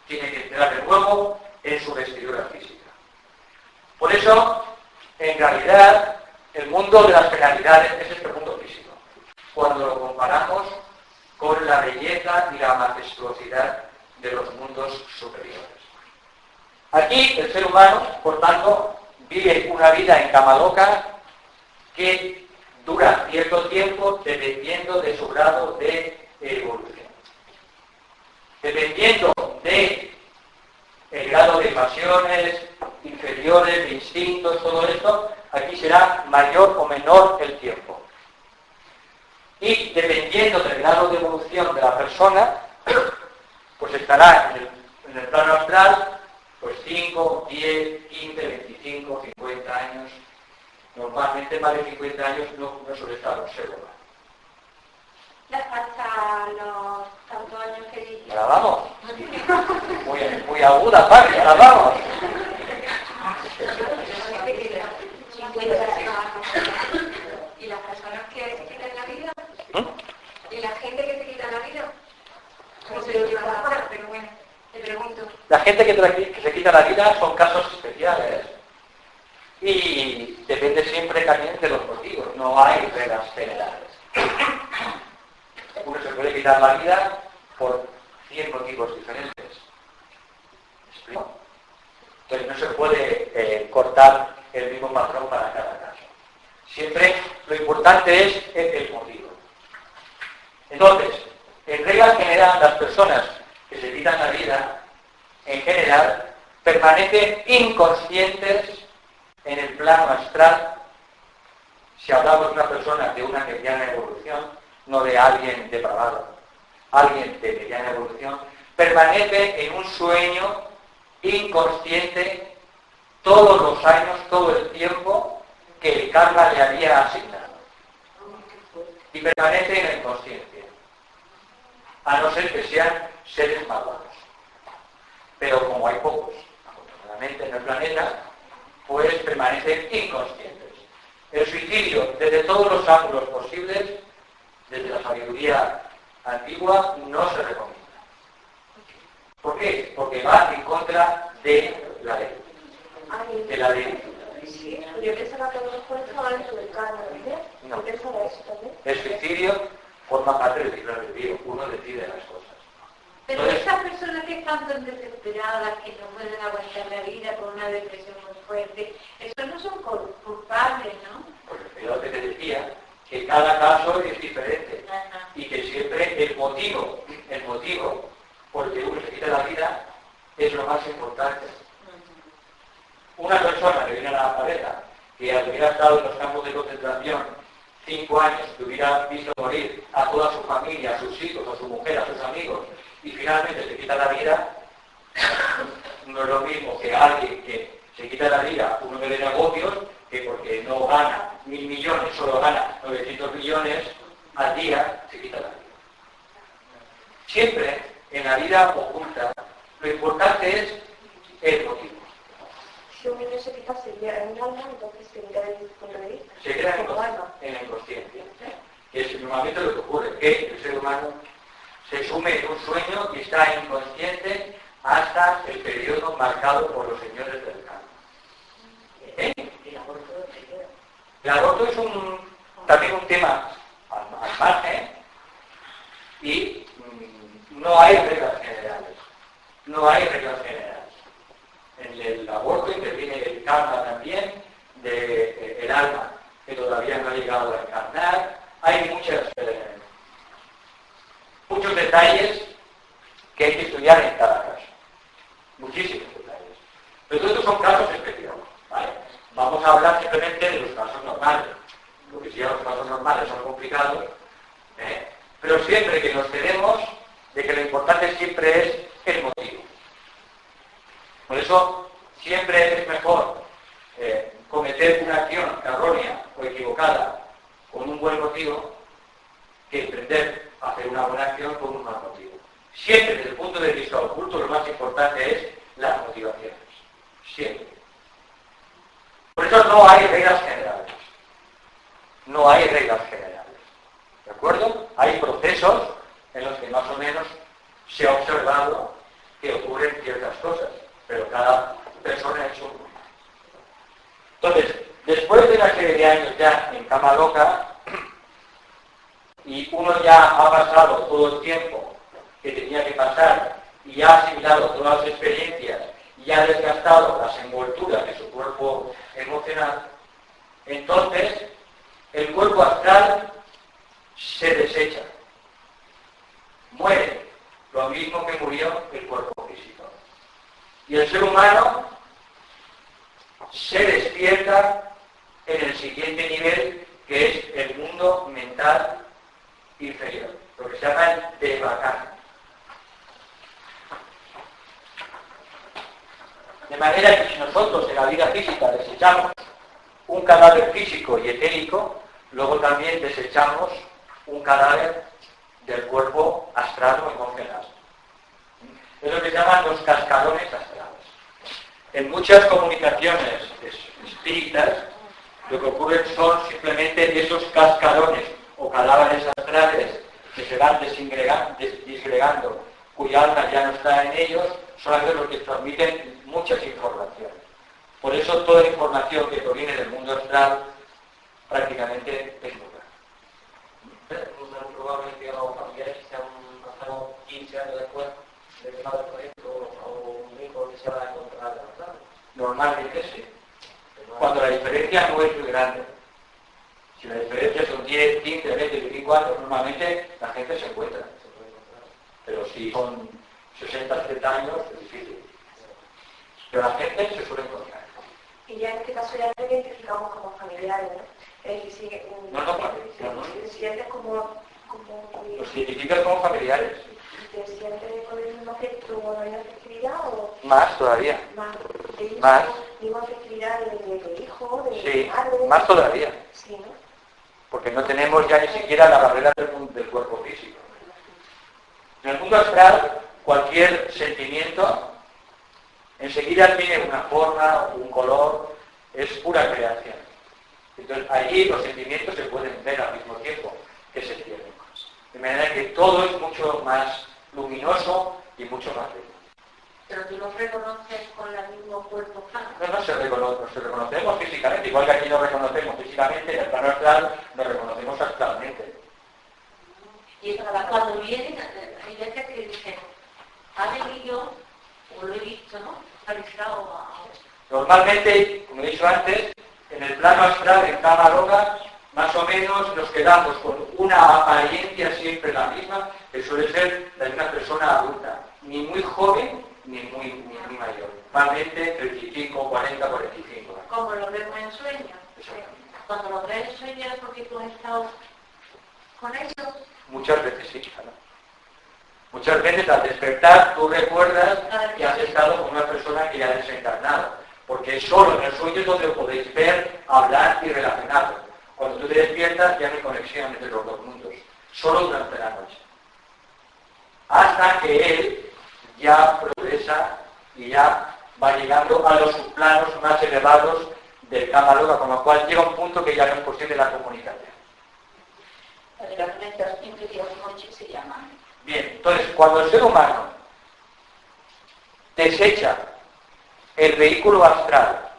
tiene que entrar de nuevo en su vestidura física. Por eso, en realidad, el mundo de las penalidades es este mundo físico. Cuando lo comparamos con la belleza y la majestuosidad de los mundos superiores. Aquí el ser humano, por tanto, vive una vida en Kamaloka que dura cierto tiempo dependiendo de su grado de evolución. Dependiendo de el grado de pasiones inferiores, de instintos, todo esto, aquí será mayor o menor el tiempo. Y dependiendo del grado de evolución de la persona, pues estará en el plano astral, pues 5, 10, 15, 25, 50 años. Normalmente más de 50 años no suele estar un ser humano. Hasta los tantos años que dice. ¿La vamos? Muy aguda, Paqui, la vamos. 50 años. ¿Y las personas que se quitan la vida? ¿Y la gente que se quita la vida? No sé lo que va a pasar, pero bueno, te pregunto. La gente que se quita la vida son casos especiales. Y depende siempre también de los motivos. No hay reglas generales. Uno se puede quitar la vida por 100 motivos diferentes. ¿Me explico? Entonces no se puede cortar el mismo patrón para cada caso. Siempre lo importante es el motivo. Entonces, en regla general, las personas que se quitan la vida, en general, permanecen inconscientes en el plano astral. Si hablamos de una persona de una mediana evolución, no de alguien depravado, alguien de mediana evolución, permanece en un sueño inconsciente todos los años, todo el tiempo que el karma le había asignado. Y permanece en la inconsciencia, a no ser que sean seres malvados. Pero como hay pocos, afortunadamente, en el planeta, pues permanecen inconscientes. El suicidio, desde todos los ángulos posibles, desde la sabiduría antigua, no se recomienda. ¿Por qué? Porque va en contra de la ley. De la ley. Sí, yo pensaba que a lo mejor estaba dentro del karma, ¿no? No. Yo pensaba eso también. El suicidio forma parte del libre albedrío. Uno decide las cosas. Pero Entonces, esas personas que están tan desesperadas, que no pueden aguantar la vida con una depresión muy fuerte, esos no son culpables, ¿no? porque yo te decía que cada caso es diferente. Ajá. Y que siempre el motivo por el que uno se quita la vida es lo más importante. Una persona que viene a la cabeza, que hubiera estado en los campos de concentración 5 años, que hubiera visto morir a toda su familia, a sus hijos, a su mujer, a sus amigos, y finalmente se quita la vida, no es lo mismo que alguien que se quita la vida uno de negocios, que porque no gana 1.000 millones, solo gana 900 millones al día, se quita la vida. Siempre en la vida oculta, lo importante es el motivo. Si un niño se quita sería en un alma, entonces se queda desde el punto de vista. Se queda como alma. en la inconsciencia. Es normalmente lo que ocurre, que el ser humano se sume en un sueño y está inconsciente hasta el periodo marcado por los señores del karma. El aborto es también un tema al margen y no hay reglas generales. No hay reglas generales. En el aborto interviene el karma también del alma, que todavía no ha llegado a encarnar. Hay muchos detalles que hay que estudiar en cada caso. Muchísimos detalles. Pero todos estos son casos especiales. ¿Vale? Vamos a hablar simplemente de los casos normales. Porque si ya los casos normales son complicados, pero siempre que nos tenemos de que lo importante siempre es el motivo. Por eso siempre es mejor cometer una acción errónea o equivocada con un buen motivo que emprender a hacer una buena acción con un mal motivo. Siempre desde el punto de vista oculto lo más importante es las motivaciones. Siempre. Por eso no hay reglas generales. No hay reglas generales. ¿De acuerdo? Hay procesos en los que más o menos se ha observado que ocurren ciertas cosas, pero cada persona es un mundo. Entonces, después de una serie de años ya en cama loca, y uno ya ha pasado todo el tiempo que tenía que pasar y ha asimilado todas las experiencias y ha desgastado las envolturas de su cuerpo emocional, entonces el cuerpo astral se desecha, muere, lo mismo que murió el cuerpo físico. Y el ser humano se despierta en el siguiente nivel, que es el mundo mental inferior, lo que se llama el devacana. manera que si nosotros en la vida física desechamos un cadáver físico y etérico, luego también desechamos un cadáver del cuerpo astral o emocional. Es lo que se llaman los cascarones astrales. En muchas comunicaciones espíritas, lo que ocurre son simplemente esos cascarones o cadáveres astrales que se van disgregando, cuya alma ya no está en ellos, solamente los que transmiten muchas informaciones. Por eso toda la información que proviene del mundo astral prácticamente es nula. Es muy probable que los familiares sean pasados 15 años después de que padre, por ejemplo, o un hijo que se va a encontrar, ¿verdad? Normalmente sí. Cuando la diferencia no es muy grande. Si la diferencia son 10, 15, 20, 25 años, normalmente la gente se encuentra. Pero si son 60, 70 años, es difícil. Pero la gente se suele encontrar. Y ya en este caso ya te identificamos como familiares, ¿no? No. Te sientes como Los identificas como familiares. ¿Te sientes con el mismo afecto o la misma afectividad o Más todavía. más de hijo, Más. misma afectividad de hijo, de Sí, padre? más todavía. Sí, ¿no? Porque no tenemos ya ni siquiera la barrera del cuerpo físico. En el mundo astral, cualquier sentimiento enseguida tiene una forma, un color, es pura creación. Entonces allí los sentimientos se pueden ver al mismo tiempo que se tienen. De manera que todo es mucho más luminoso y mucho más bello. Pero tú los reconoces con el mismo cuerpo plano. No se reconocemos físicamente, igual que aquí nos reconocemos físicamente, en el plano astral nos reconocemos astralmente. Y cuando vienen, hay veces que dicen, ha venido, o lo he visto, ¿no? Parecido a... Normalmente, como he dicho antes, en el plano astral, en cada loga, más o menos nos quedamos con una apariencia siempre la misma, que suele ser la de una persona adulta, ni muy joven ni muy mayor. Normalmente 35, 40, 45 años. Como lo vemos en sueños. Cuando lo ves en sueños es porque tú has estado con ellos. Muchas veces sí, claro. Muchas veces al despertar tú recuerdas que has estado con una persona que ya ha desencarnado, porque solo en el sueño es donde podéis ver, hablar y relacionaros. Cuando tú te despiertas ya no hay conexión entre los dos mundos, solo durante la noche. Hasta que él ya progresa y ya va llegando a los subplanos más elevados del Kama Yoga, con lo cual llega un punto que ya no es posible la comunicación. La meditación que Dios noche se llama. Bien, entonces, cuando el ser humano desecha el vehículo astral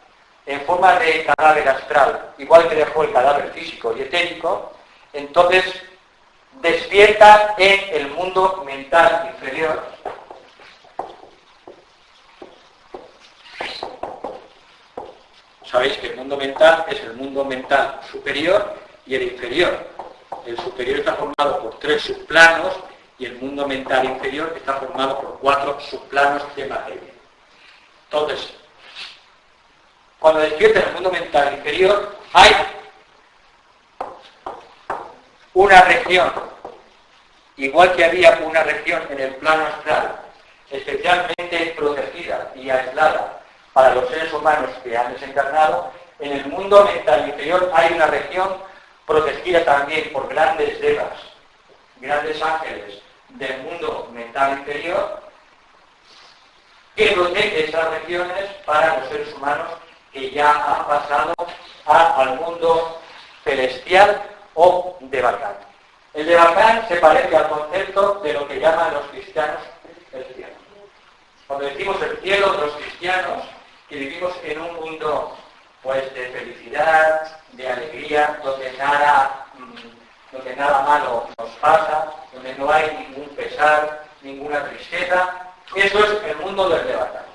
en forma de cadáver astral, igual que dejó el cadáver físico y etérico, entonces despierta en el mundo mental inferior. Sabéis que el mundo mental es el mundo mental superior y el inferior. El superior está formado por 3 subplanos y el mundo mental inferior está formado por 4 subplanos de materia. Entonces, cuando despierta en el mundo mental inferior, hay una región, igual que había una región en el plano astral, especialmente protegida y aislada para los seres humanos que han desencarnado, en el mundo mental inferior hay una región protegida también por grandes devas, grandes ángeles del mundo mental inferior, que protege esas regiones para los seres humanos que ya han pasado al mundo celestial o de Bacán. El de Bacán se parece al concepto de lo que llaman los cristianos el cielo. Cuando decimos el cielo de los cristianos, que vivimos en un mundo pues de felicidad, de alegría, donde nada malo nos pasa, donde no hay ningún pesar, ninguna tristeza, eso es el mundo del Levatán.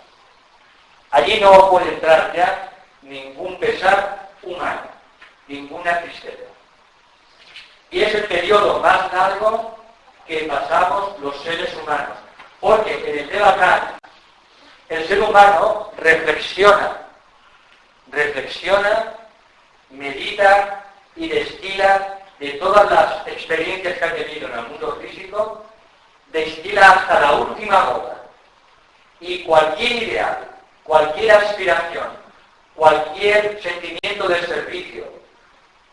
Allí no puede entrar ya ningún pesar humano, ninguna tristeza. Y es el periodo más largo que pasamos los seres humanos, porque en el Levatán el ser humano reflexiona, medita y destila de todas las experiencias que ha tenido en el mundo físico, destila hasta la última gota. Y cualquier ideal, cualquier aspiración, cualquier sentimiento de servicio,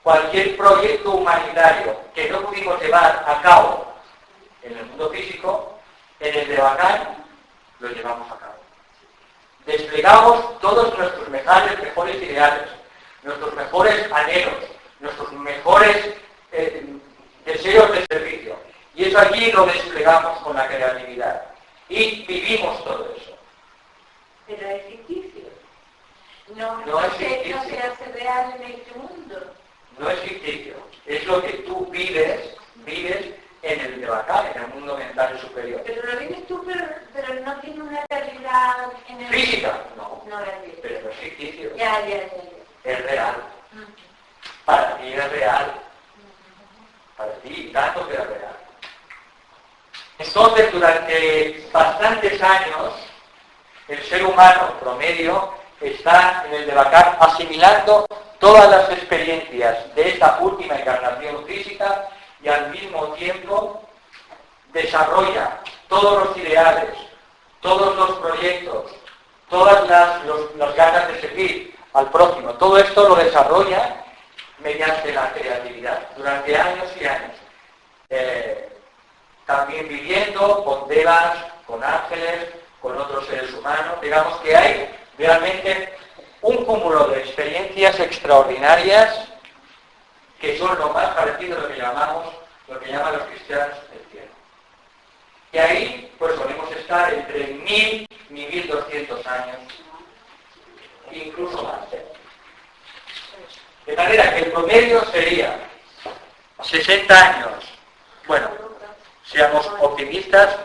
cualquier proyecto humanitario que no pudimos llevar a cabo en el mundo físico, en el de Bacán lo llevamos a cabo. Desplegamos todos nuestros mejores ideales, nuestros mejores anhelos, nuestros mejores deseos de servicio. Y eso allí lo desplegamos con la creatividad. Y vivimos todo eso. Pero es ficticio. No No es se ficticio. hace real en este mundo. No es ficticio. Es lo que tú vives en el de Bacán, en el mundo mental superior. Pero lo vives tú, pero no tiene una realidad en el... Física, no. No la vives. Pero no es ficticio. Ya. Es real. Para ti es real. Para ti, tanto que es real. Entonces, durante bastantes años, el ser humano promedio está en el de Bacán asimilando todas las experiencias de esta última encarnación física y al mismo tiempo desarrolla todos los ideales, todos los proyectos, todas las ganas de servir al prójimo. Todo esto lo desarrolla mediante la creatividad durante años y años. También viviendo con devas, con ángeles, con otros seres humanos. Digamos que hay realmente un cúmulo de experiencias extraordinarias que son lo más parecido a lo que llaman los cristianos el cielo. Y ahí pues solemos estar entre 1000 y 1200 años, incluso más. De manera que el promedio sería 60 años. Bueno, seamos optimistas,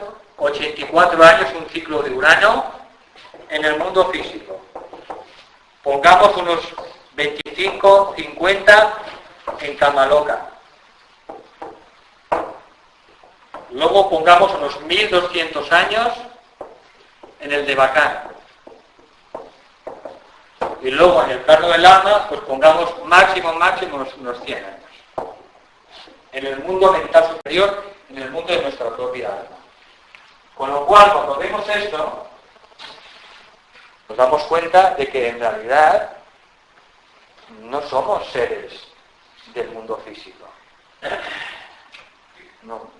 84 años un ciclo de Urano en el mundo físico. Pongamos unos 25, 50 en cama loca. Luego pongamos unos 1200 años en el de Bacán. Y luego en el plano del alma, pues pongamos máximo unos 100 años. En el mundo mental superior, en el mundo de nuestra propia alma. Con lo cual, cuando vemos esto, nos damos cuenta de que en realidad no somos seres del mundo físico. No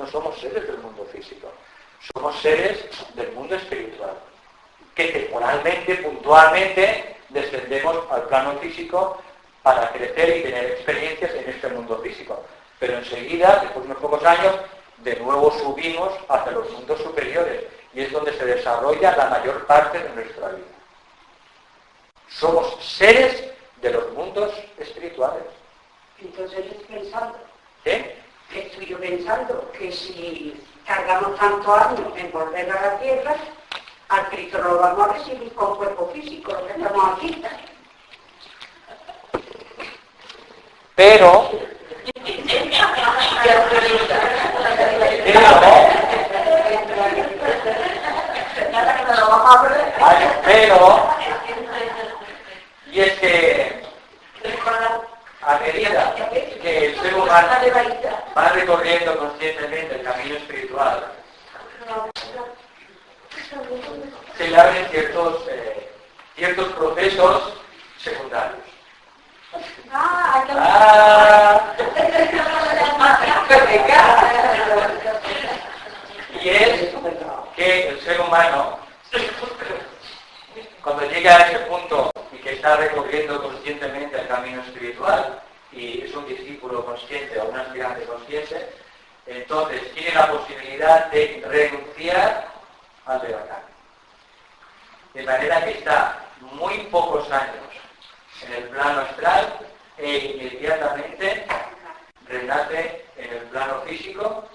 somos seres del mundo físico. Somos seres del mundo espiritual. Que temporalmente, puntualmente, descendemos al plano físico para crecer y tener experiencias en este mundo físico. Pero enseguida, después de unos pocos años, de nuevo subimos hacia los mundos superiores y es donde se desarrolla la mayor parte de nuestra vida. Somos seres de los mundos espirituales. Entonces estoy pensando, ¿Eh? estoy yo pensando que si tardamos tantos años en volver a la Tierra, al Cristo lo vamos a recibir con cuerpo físico, lo que estamos aquí. Pero y es que a medida que el ser humano va recorriendo conscientemente el camino espiritual, se le abren ciertos procesos secundarios. Y es que el ser humano, cuando llega a ese punto y que está recorriendo conscientemente el camino espiritual y es un discípulo consciente o un aspirante consciente, entonces tiene la posibilidad de renunciar al de Bacán. De manera que está muy pocos años en el plano astral e inmediatamente renace en el plano físico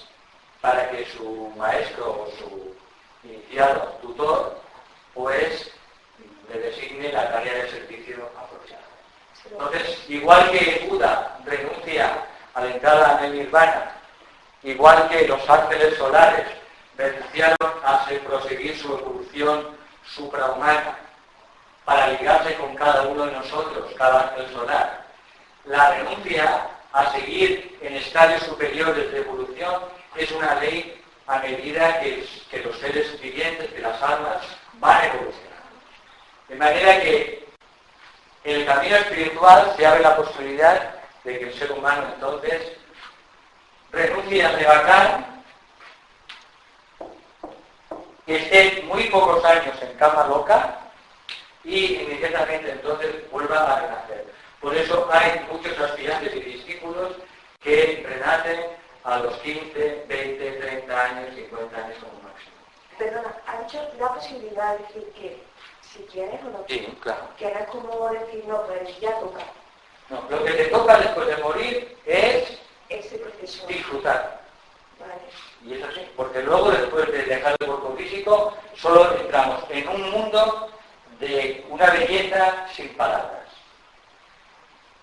para que su maestro o su iniciado tutor pues le designe la tarea de servicio apropiada. Entonces, igual que Buda renuncia a la entrada en el nirvana, igual que los ángeles solares renunciaron a proseguir su evolución suprahumana para ligarse con cada uno de nosotros, cada ángel solar, la renuncia a seguir en estadios superiores de evolución es una ley a medida que los seres vivientes, que las almas, van evolucionando. De manera que en el camino espiritual se abre la posibilidad de que el ser humano entonces renuncie a Rebacán, que esté muy pocos años en cama loca y inmediatamente entonces vuelva a renacer. Por eso hay muchos aspirantes y discípulos que renacen a los 15, 20, 30 años, 50 años como máximo. Perdona, ha dicho la posibilidad de decir que si quieres o no quieres. Sí, claro. Que no es como decir, no, pues ya toca. No, lo que te toca después de morir es Ese proceso. disfrutar. Vale. Y es así, porque luego después de dejar el cuerpo físico, solo entramos en un mundo de una belleza sin palabras.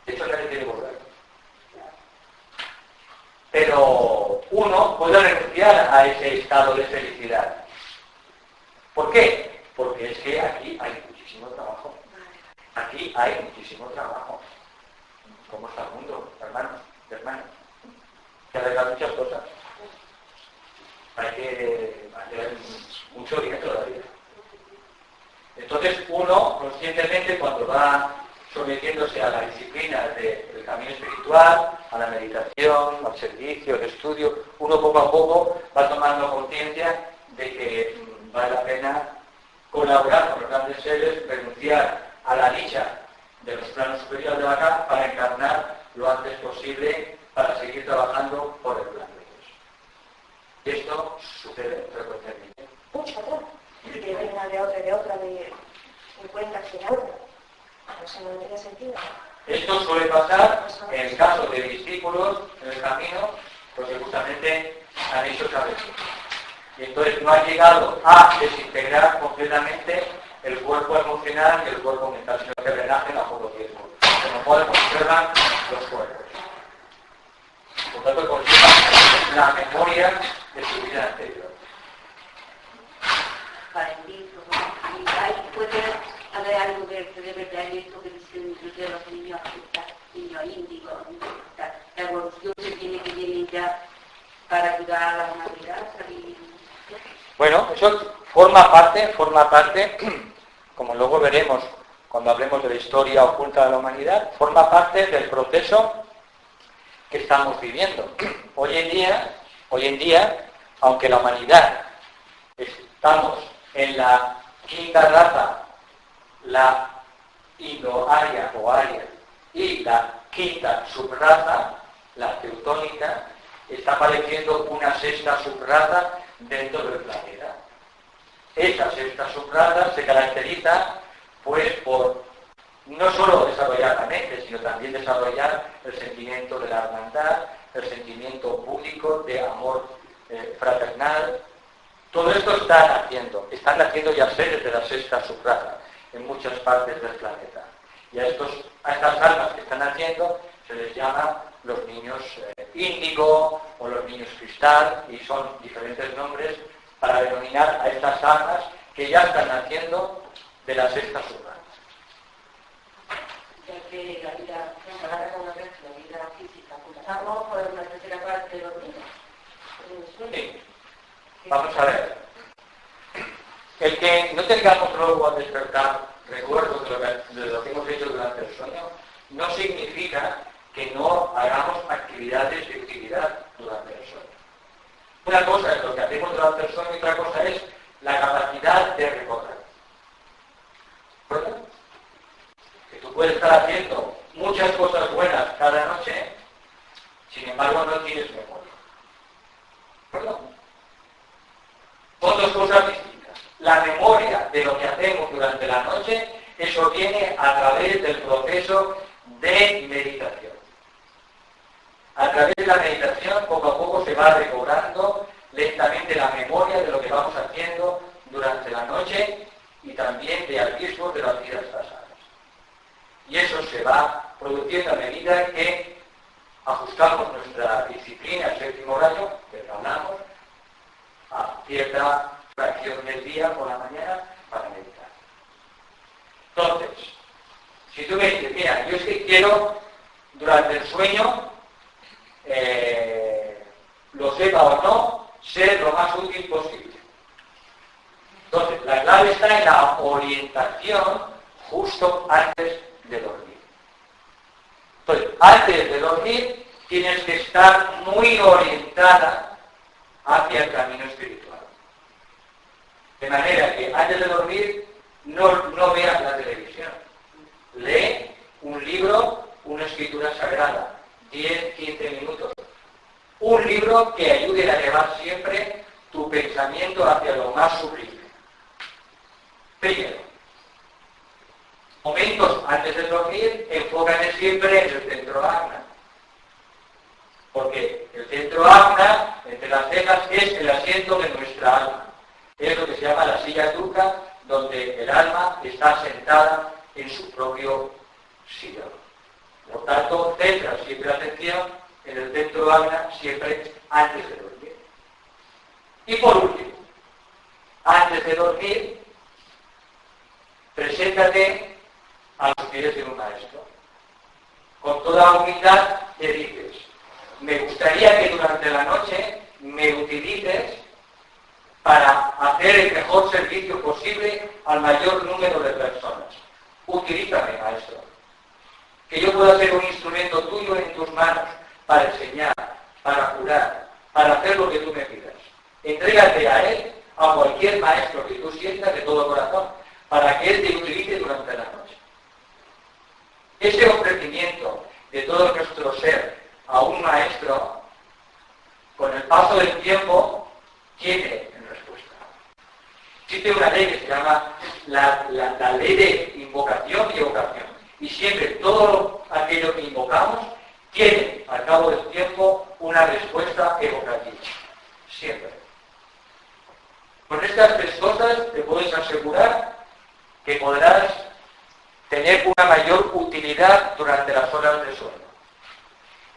De hecho, nadie quiere volver. Pero uno puede renunciar a ese estado de felicidad. ¿Por qué? Porque es que aquí hay muchísimo trabajo. Aquí hay muchísimo trabajo. ¿Cómo está el mundo, hermanos? Que arreglar muchas cosas. Hay que hacer mucho bien todavía. Entonces uno, conscientemente, cuando va sometiéndose a la disciplina del camino espiritual, a la meditación, al servicio, al estudio, uno poco a poco va tomando conciencia de que vale la pena colaborar con los grandes seres, renunciar a la dicha de los planos superiores de acá para encarnar lo antes posible para seguir trabajando por el plan de Dios. Y esto sucede frecuentemente. Mucho atrás. Y que venga de otra, de 50 que ahora. Eso no tiene sentido. Esto suele pasar en el caso de discípulos en el camino, porque justamente han hecho esa vez. Y entonces no han llegado a desintegrar completamente el cuerpo emocional y el cuerpo mental, sino que renacen a poco tiempo. Como pueden conservar los cuerpos. Por tanto, conservan la memoria de su vida anterior. Y ahí puede haber algo de verdad en esto que dicen de los niños índigos, la evolución que tiene que venir ya para ayudar a la humanidad a salir. Bueno, eso forma parte, como luego veremos cuando hablemos de la historia oculta de la humanidad, forma parte del proceso que estamos viviendo. Hoy en día, aunque la humanidad estamos en la quinta raza, la indo-aria o aria, y la quinta subraza, la teutónica, está apareciendo una sexta subraza dentro del planeta. Esa sexta subraza se caracteriza pues por no solo desarrollar la mente, sino también desarrollar el sentimiento de la hermandad, el sentimiento público de amor fraternal. Todo esto están naciendo ya seres de la sexta subraza en muchas partes del planeta. Y a estas almas que están naciendo se les llama los niños índigo o los niños cristal, y son diferentes nombres para denominar a estas almas que ya están naciendo de la sexta subraza. Ya que la vida física, comenzamos por una tercera parte de los niños. Sí. Vamos a ver. El que no tengamos luego al despertar recuerdos de lo que hemos hecho durante el sueño no significa que no hagamos actividades de utilidad durante el sueño. Una cosa es lo que hacemos durante el sueño y otra cosa es la capacidad de recordar. ¿Verdad? Que tú puedes estar haciendo muchas cosas buenas cada noche, sin embargo no tienes memoria. ¿Verdad? Son dos cosas distintas. La memoria de lo que hacemos durante la noche, eso viene a través del proceso de meditación. A través de la meditación, poco a poco se va recobrando lentamente la memoria de lo que vamos haciendo durante la noche y también de atisbos de las vidas pasadas. Y eso se va produciendo a medida que ajustamos nuestra disciplina al séptimo rayo, que hablamos, a cierta fracción del día por la mañana para meditar. Entonces, si tú me dices, mira, yo es que quiero durante el sueño, lo sepa o no, ser lo más útil posible. Entonces, la clave está en la orientación justo antes de dormir. Entonces, antes de dormir tienes que estar muy orientada hacia el camino espiritual. De manera que antes de dormir no veas la televisión. Lee un libro, una escritura sagrada, 10, 15 minutos. Un libro que ayude a elevar siempre tu pensamiento hacia lo más sublime. Primero, momentos antes de dormir, enfócate siempre en el centro ajna. Porque el centro ajna, entre las cejas, es el asiento de nuestra alma. Es lo que se llama la silla turca, donde el alma está sentada en su propio sillón. Por tanto, centra siempre la atención en el centro ajna, siempre antes de dormir. Y por último, antes de dormir, preséntate a los pies de un maestro. Con toda humildad te dices, me gustaría que durante la noche me utilices para hacer el mejor servicio posible al mayor número de personas. Utilízame, maestro. Que yo pueda ser un instrumento tuyo en tus manos para enseñar, para curar, para hacer lo que tú me pidas. Entrégate a él, a cualquier maestro que tú sientas de todo corazón, para que él te utilice durante la noche. Ese ofrecimiento de todo nuestro ser a un maestro, con el paso del tiempo, tiene respuesta. Existe una ley que se llama la ley de invocación y evocación. Y siempre todo aquello que invocamos tiene, al cabo del tiempo, una respuesta evocativa. Siempre. Con estas tres cosas te puedes asegurar que podrás tener una mayor utilidad durante las horas de sueño.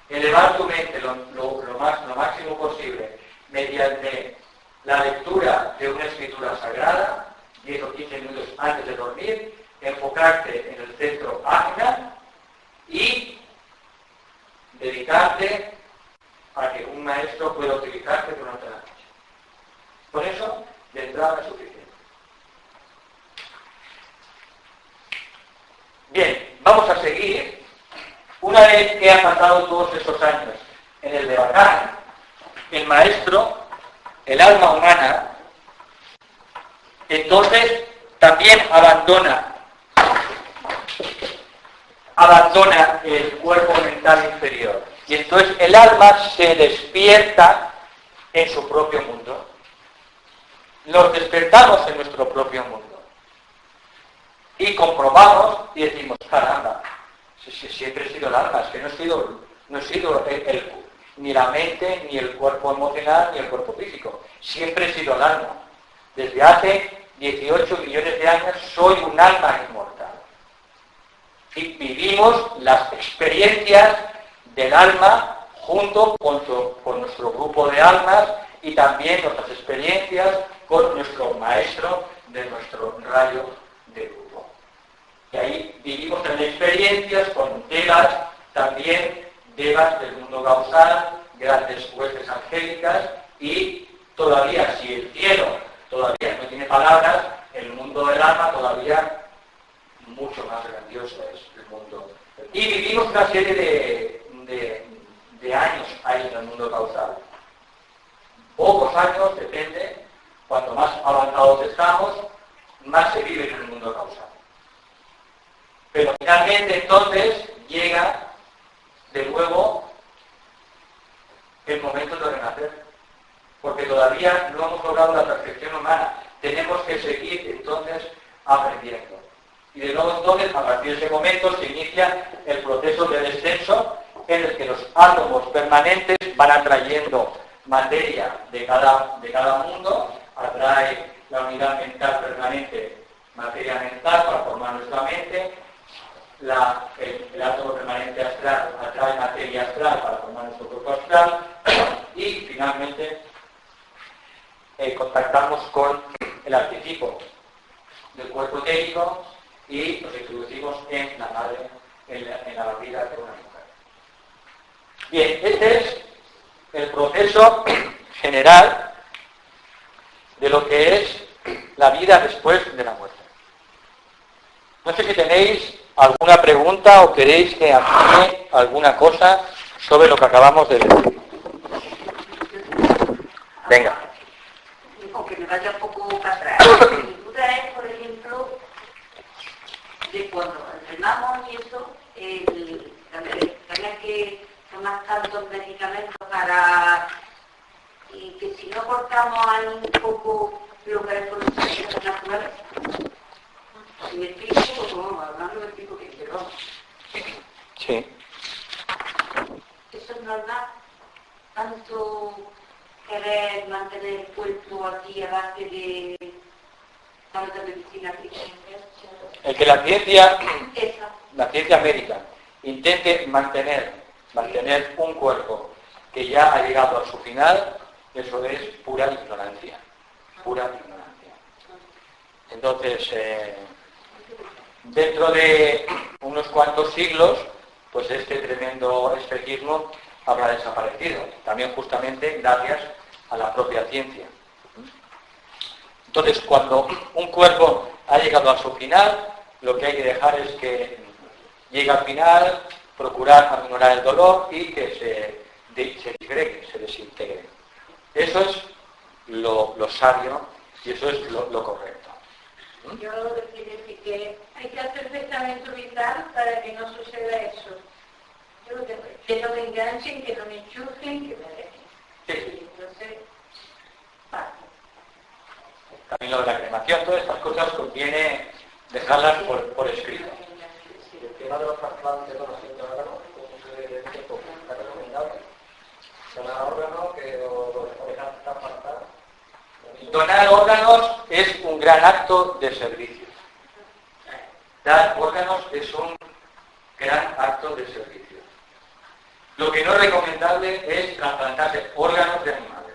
Elevar tu mente lo máximo posible mediante la lectura de una escritura sagrada, 10 o 15 minutos antes de dormir, enfocarte en el centro ajna y dedicarte a que un maestro pueda utilizarte durante la noche. Con eso, de entrada es suficiente. Bien, vamos a seguir. Una vez que ha pasado todos esos años en el Devacana, el maestro, el alma humana, entonces también abandona el cuerpo mental inferior. Y entonces el alma se despierta en su propio mundo. Nos despertamos en nuestro propio mundo. Y comprobamos y decimos, caramba, siempre he sido el alma, es que no he sido ni la mente, ni el cuerpo emocional, ni el cuerpo físico. Siempre he sido el alma. Desde hace 18 millones de años soy un alma inmortal. Y vivimos las experiencias del alma junto con nuestro grupo de almas y también nuestras experiencias con nuestro maestro de nuestro rayo de grupo. Y ahí vivimos en experiencias con devas, también devas del mundo causal, grandes huestes angélicas y todavía, si el cielo todavía no tiene palabras, el mundo del alma todavía mucho más grandioso es el mundo. Y vivimos una serie de años ahí en el mundo causal. Pocos años, depende, cuanto más avanzados estamos, más se vive en el mundo causal. Pero finalmente entonces llega de nuevo el momento de renacer. Porque todavía no hemos logrado la perfección humana. Tenemos que seguir entonces aprendiendo. Y de nuevo entonces, a partir de ese momento, se inicia el proceso de descenso en el que los átomos permanentes van atrayendo materia de cada mundo, atrae la unidad mental permanente, materia mental para formar nuestra mente, el átomo permanente astral atrae materia astral para formar nuestro cuerpo astral y finalmente contactamos con el arquetipo del cuerpo etérico y nos introducimos en la madre, en la barriga de una mujer. Bien, este es el proceso general de lo que es la vida después de la muerte. No sé si tenéis alguna pregunta o queréis que afirme alguna cosa sobre lo que acabamos de decir. Venga. Aunque me vaya un poco para atrás. Mi duda es, por ejemplo, de cuando enfermamos y eso, tener que tomar tantos medicamentos para que si no cortamos ahí un poco lo que es con los medicamentos naturales. Si me explico, pues vamos, hablando me explico que pero Sí. eso es normal, tanto querer mantener el cuerpo aquí a base de tanta medicina El que la ciencia esa. médica intente mantener un cuerpo que ya ha llegado a su final, eso es pura ignorancia. Pura ignorancia. Entonces, dentro de unos cuantos siglos, pues este tremendo espejismo habrá desaparecido. También justamente gracias a la propia ciencia. Entonces, cuando un cuerpo ha llegado a su final, lo que hay que dejar es que llegue al final, procurar aminorar el dolor y que se disgregue, se desintegre. Eso es lo sabio y eso es lo correcto. Yo quiero decir que hay que hacer testamento vital para que no suceda eso. Que no me enganchen, que no me enchufen, que me dejen. Sí. Entonces, También lo de la cremación, todas estas cosas conviene dejarlas por escrito. El tema de los trasplantes de los órganos, como se dice, está recomendable. Donar órganos que los dejan trasplantar. Donar órganos es un gran acto de servicio. Dar órganos es un gran acto de servicio. Lo que no es recomendable es trasplantarse órganos de animales.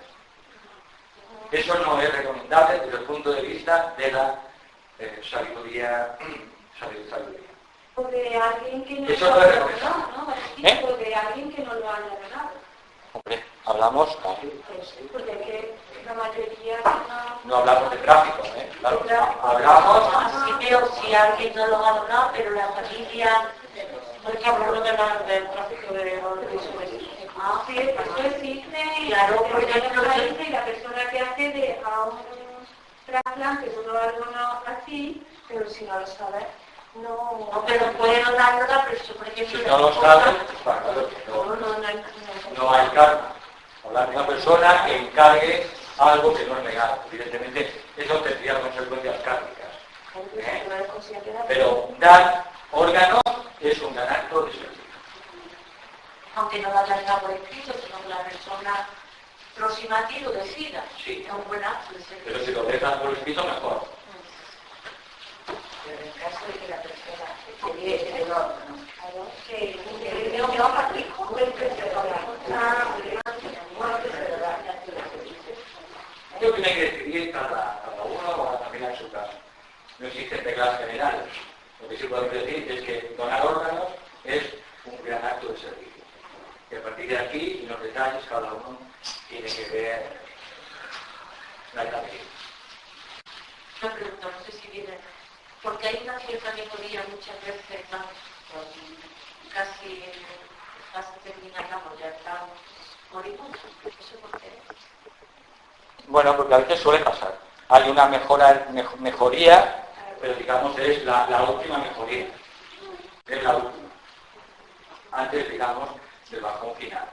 Eso no es recomendable desde el punto de vista de la sabiduría. o de alguien que no Eso lo no es haya recomendable. donado, ¿no? ¿Eh? O de alguien que no lo haya donado. Hombre, hablamos, Pues, porque es que la mayoría no hablamos de tráfico, claro, Tráfico. hablamos. Así veo si alguien no lo ha donado, pero la familia, por ejemplo, del tráfico de órganos. Ah, sí, eso existe. Claro, por en ejemplo, otros países, la persona que accede a un trasplante de un órgano así, Pero si no lo sabes, no... no, pero puede donarlo la persona, por ejemplo. Si no lo saben, no hay karma. Hablar de una persona que encargue algo que no es legal. Evidentemente, eso tendría consecuencias kármicas. no eres consciente de Pero dar órganos es un gran acto de servicio. Aunque no lo haya dejado por escrito, sino que la persona próxima a ti lo decida. Sí. Es un buen acto de servicio. Pero si lo dejan por escrito, mejor. En el caso de que la persona esté el órgano, Yo tiene que decidir cada uno o cada familia en su caso. No existen reglas generales. Lo que sí podemos decir es que donar órganos es un gran acto de servicio. Y a partir de aquí, en los detalles, cada uno tiene que ver la etapa. Una pregunta, no sé si viene, porque hay una cierta mejoría muchas veces, ¿no? Casi en fase terminal, vamos, ya estamos moribundos. ¿Eso por qué? Bueno, porque a veces suele pasar. Hay una mejoría, pero digamos es la última mejoría. Es la última. Antes, digamos, del bajón final.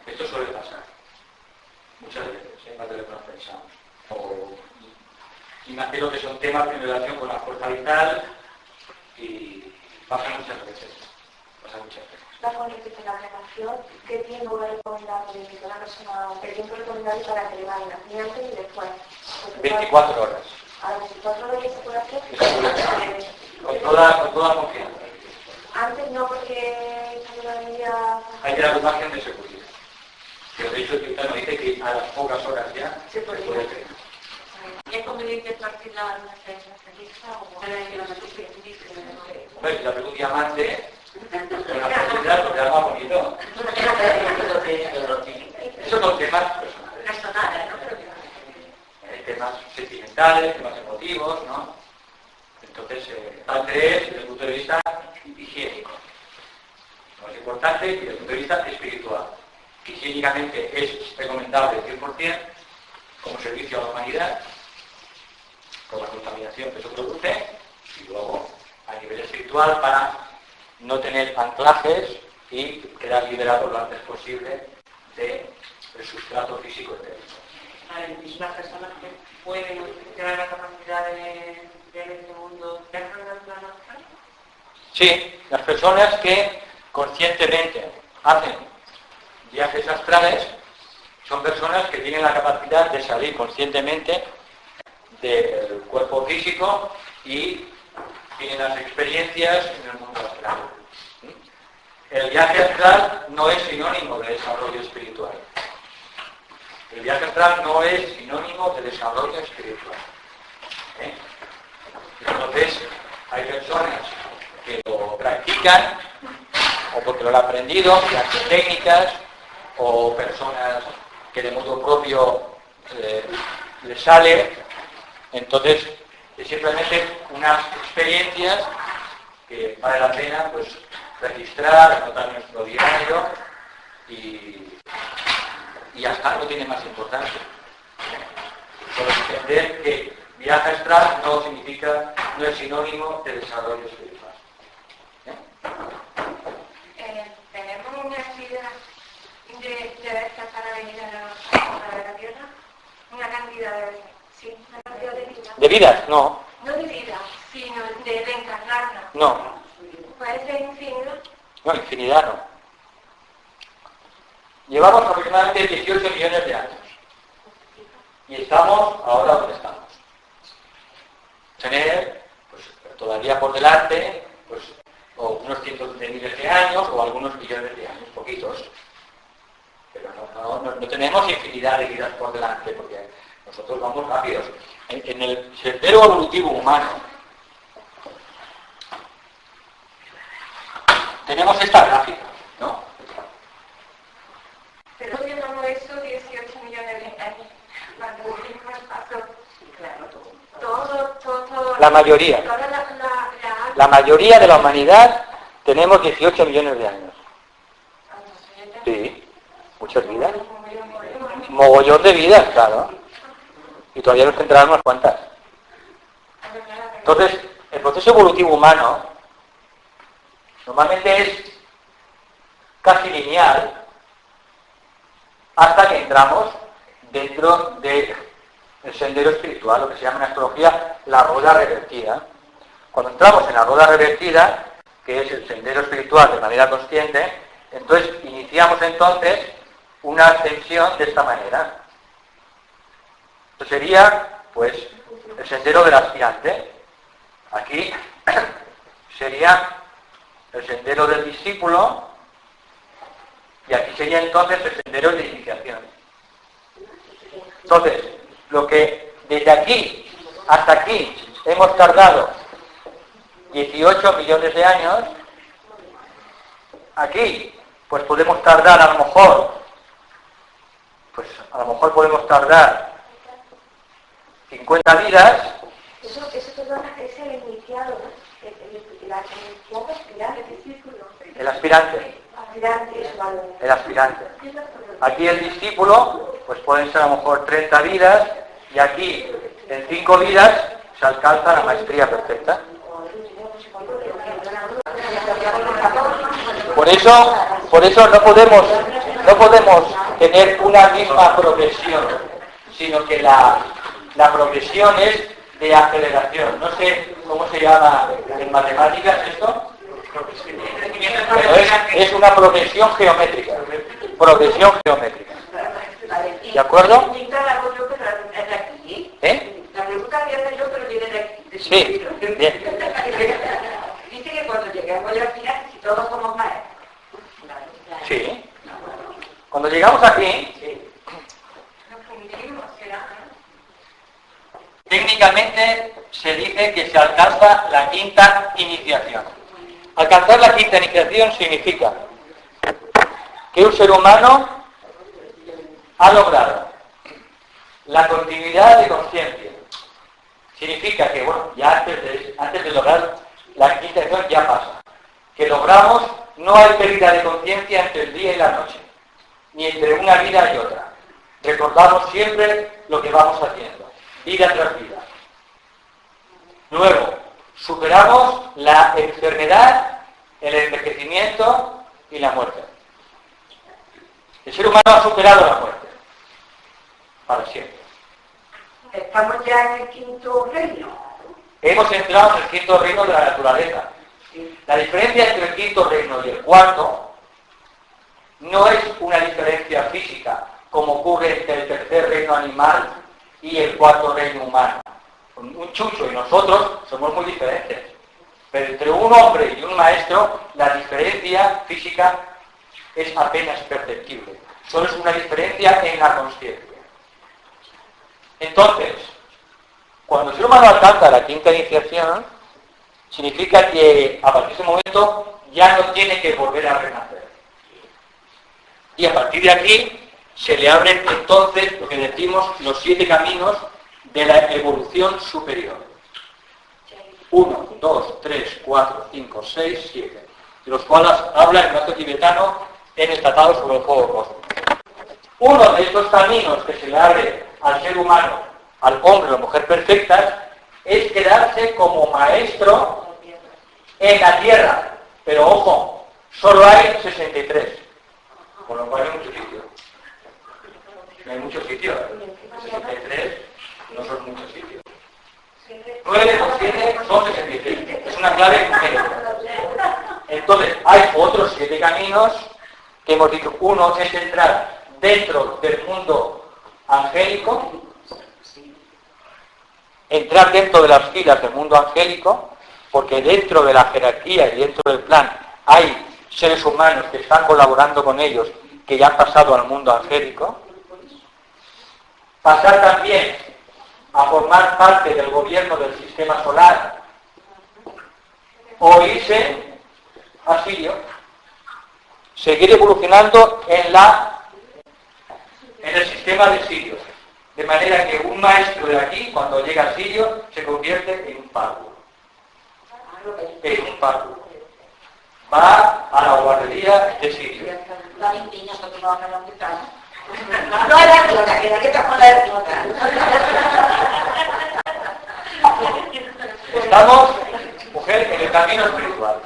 Esto suele pasar. Muchas veces, más de lo que nos pensamos. Imagino que son temas en relación con la fuerza vital y pasa muchas veces. La política de la cremación, ¿qué tiempo va a recomendar de una persona, el tiempo recomendable para cremarla, ni antes ni después? 24 horas. A las 24 horas se puede hacer. Con toda confianza. Antes no, porque todavía... Hay que dar un margen de seguridad. Pero de hecho, el nos dice que a las pocas horas ya se puede cremar. ¿Es conveniente partir la ceniza o Bueno, la pregunta diamante, con la posibilidad, porque era más bonito. Eso son temas personales. personales, ¿no? sentimentales, temas emotivos, ¿no? Entonces, parte es desde el punto de vista higiénico. Lo más importante y desde el punto de vista espiritual. Higiénicamente es recomendable 100% como servicio a la humanidad, por la contaminación que eso produce, y luego a nivel espiritual para no tener anclajes y quedar liberado lo antes posible del sustrato físico etérico. ¿Y las personas que pueden tener la capacidad de ver este mundo dentro del plano astral? Sí, las personas que conscientemente hacen viajes astrales son personas que tienen la capacidad de salir conscientemente del cuerpo físico y tienen las experiencias en el mundo astral. El viaje astral no es sinónimo de desarrollo espiritual. El viaje astral no es sinónimo de desarrollo espiritual. Entonces, hay personas que lo practican, o porque lo han aprendido, las técnicas, o personas que de modo propio les sale. Entonces, es simplemente unas experiencias que vale la pena pues registrar, anotar en nuestro diario y ya está, no tiene más importancia. Solo entender que viaje astral no es sinónimo de desarrollo espiritual. Tenemos una actividad de estas para venir a la Tierra, una cantidad de veces. Sí, una cantidad de vidas. ¿De vidas? No. No de vidas, sino de reencarnarnos. No. ¿Puede ser infinito? No, infinidad no. Llevamos aproximadamente 18 millones de años. Y estamos ahora donde estamos. Tener, pues, todavía por delante, pues, o unos cientos de miles de años, o algunos millones de años, poquitos. Pero no tenemos infinidad de vidas por delante, porque nosotros vamos rápidos. En el sendero evolutivo humano, tenemos esta gráfica, ¿no? Pero yo llamo eso 18 millones de años. Cuando decimos paso, claro, todo. La mayoría. La mayoría de la humanidad tenemos 18 millones de años. Sí, muchas vidas. Mogollón de vidas, claro. Y todavía nos tendrán unas cuantas. Entonces, el proceso evolutivo humano normalmente es casi lineal hasta que entramos dentro del sendero espiritual, lo que se llama en astrología la rueda revertida. Cuando entramos en la rueda revertida, que es el sendero espiritual de manera consciente, entonces iniciamos entonces una ascensión de esta manera. Esto sería, pues, el sendero del aspirante. Aquí sería el sendero del discípulo y aquí sería entonces el sendero de iniciación. Entonces, lo que desde aquí hasta aquí hemos tardado 18 millones de años, aquí pues podemos tardar a lo mejor podemos tardar 50 vidas. Eso perdona, es el iniciado, el iniciado aspirante, el discípulo. El aspirante. Aspirante, eso vale. El aspirante. Aquí el discípulo, pues pueden ser a lo mejor 30 vidas, y aquí en 5 vidas se alcanza la maestría perfecta. Por eso no podemos tener una misma progresión, sino que la progresión es de aceleración. No sé cómo se llama en matemáticas esto, pero es una progresión geométrica. Progresión geométrica. ¿De acuerdo? ¿Eh? La pregunta que hacer yo, pero viene de aquí. Sí, bien. Dice que cuando lleguemos al final, si todos somos maestros. Sí. Cuando llegamos aquí, técnicamente se dice que se alcanza la quinta iniciación. Alcanzar la quinta iniciación significa que un ser humano ha logrado la continuidad de conciencia significa que, bueno, ya antes de lograr la quinta edición ya pasa. Que logramos, no hay pérdida de conciencia entre el día y la noche, ni entre una vida y otra. Recordamos siempre lo que vamos haciendo, vida tras vida. Luego, superamos la enfermedad, el envejecimiento y la muerte. El ser humano ha superado la muerte, para siempre. Estamos ya en el quinto reino. Hemos entrado en el quinto reino de la naturaleza. La diferencia entre el quinto reino y el cuarto no es una diferencia física, como ocurre entre el tercer reino animal y el cuarto reino humano. Un chucho y nosotros somos muy diferentes. Pero entre un hombre y un maestro, la diferencia física es apenas perceptible. Solo es una diferencia en la consciencia. Entonces, cuando el ser humano alcanza la quinta iniciación, significa que a partir de ese momento ya no tiene que volver a renacer. Y a partir de aquí se le abren entonces lo que decimos los 7 caminos de la evolución superior. 1, 2, 3, 4, 5, 6, 7. De los cuales habla el maestro tibetano en el Tratado sobre el Juego Cósmico. Uno de estos caminos que se le abre al ser humano, al hombre o mujer perfectas, es quedarse como maestro en la tierra. Pero ojo, solo hay 63. Con lo cual hay mucho sitio. No hay mucho sitio. 63 no son muchos sitios. 9 por 7 son 63. Es una clave numérica. Entonces, hay otros 7 caminos que hemos dicho. Uno es entrar dentro del mundo angélico, entrar dentro de las filas del mundo angélico, porque dentro de la jerarquía y dentro del plan hay seres humanos que están colaborando con ellos, que ya han pasado al mundo angélico. Pasar también a formar parte del gobierno del sistema solar, o irse a Sirio, seguir evolucionando en el sistema de Sirio. De manera que un maestro de aquí, cuando llega a Sirio, se convierte en un párvulo. En un párvulo. Va a la guardería de Sirio. No era nota, que estamos la nota. Estamos, mujer, en el camino espiritual.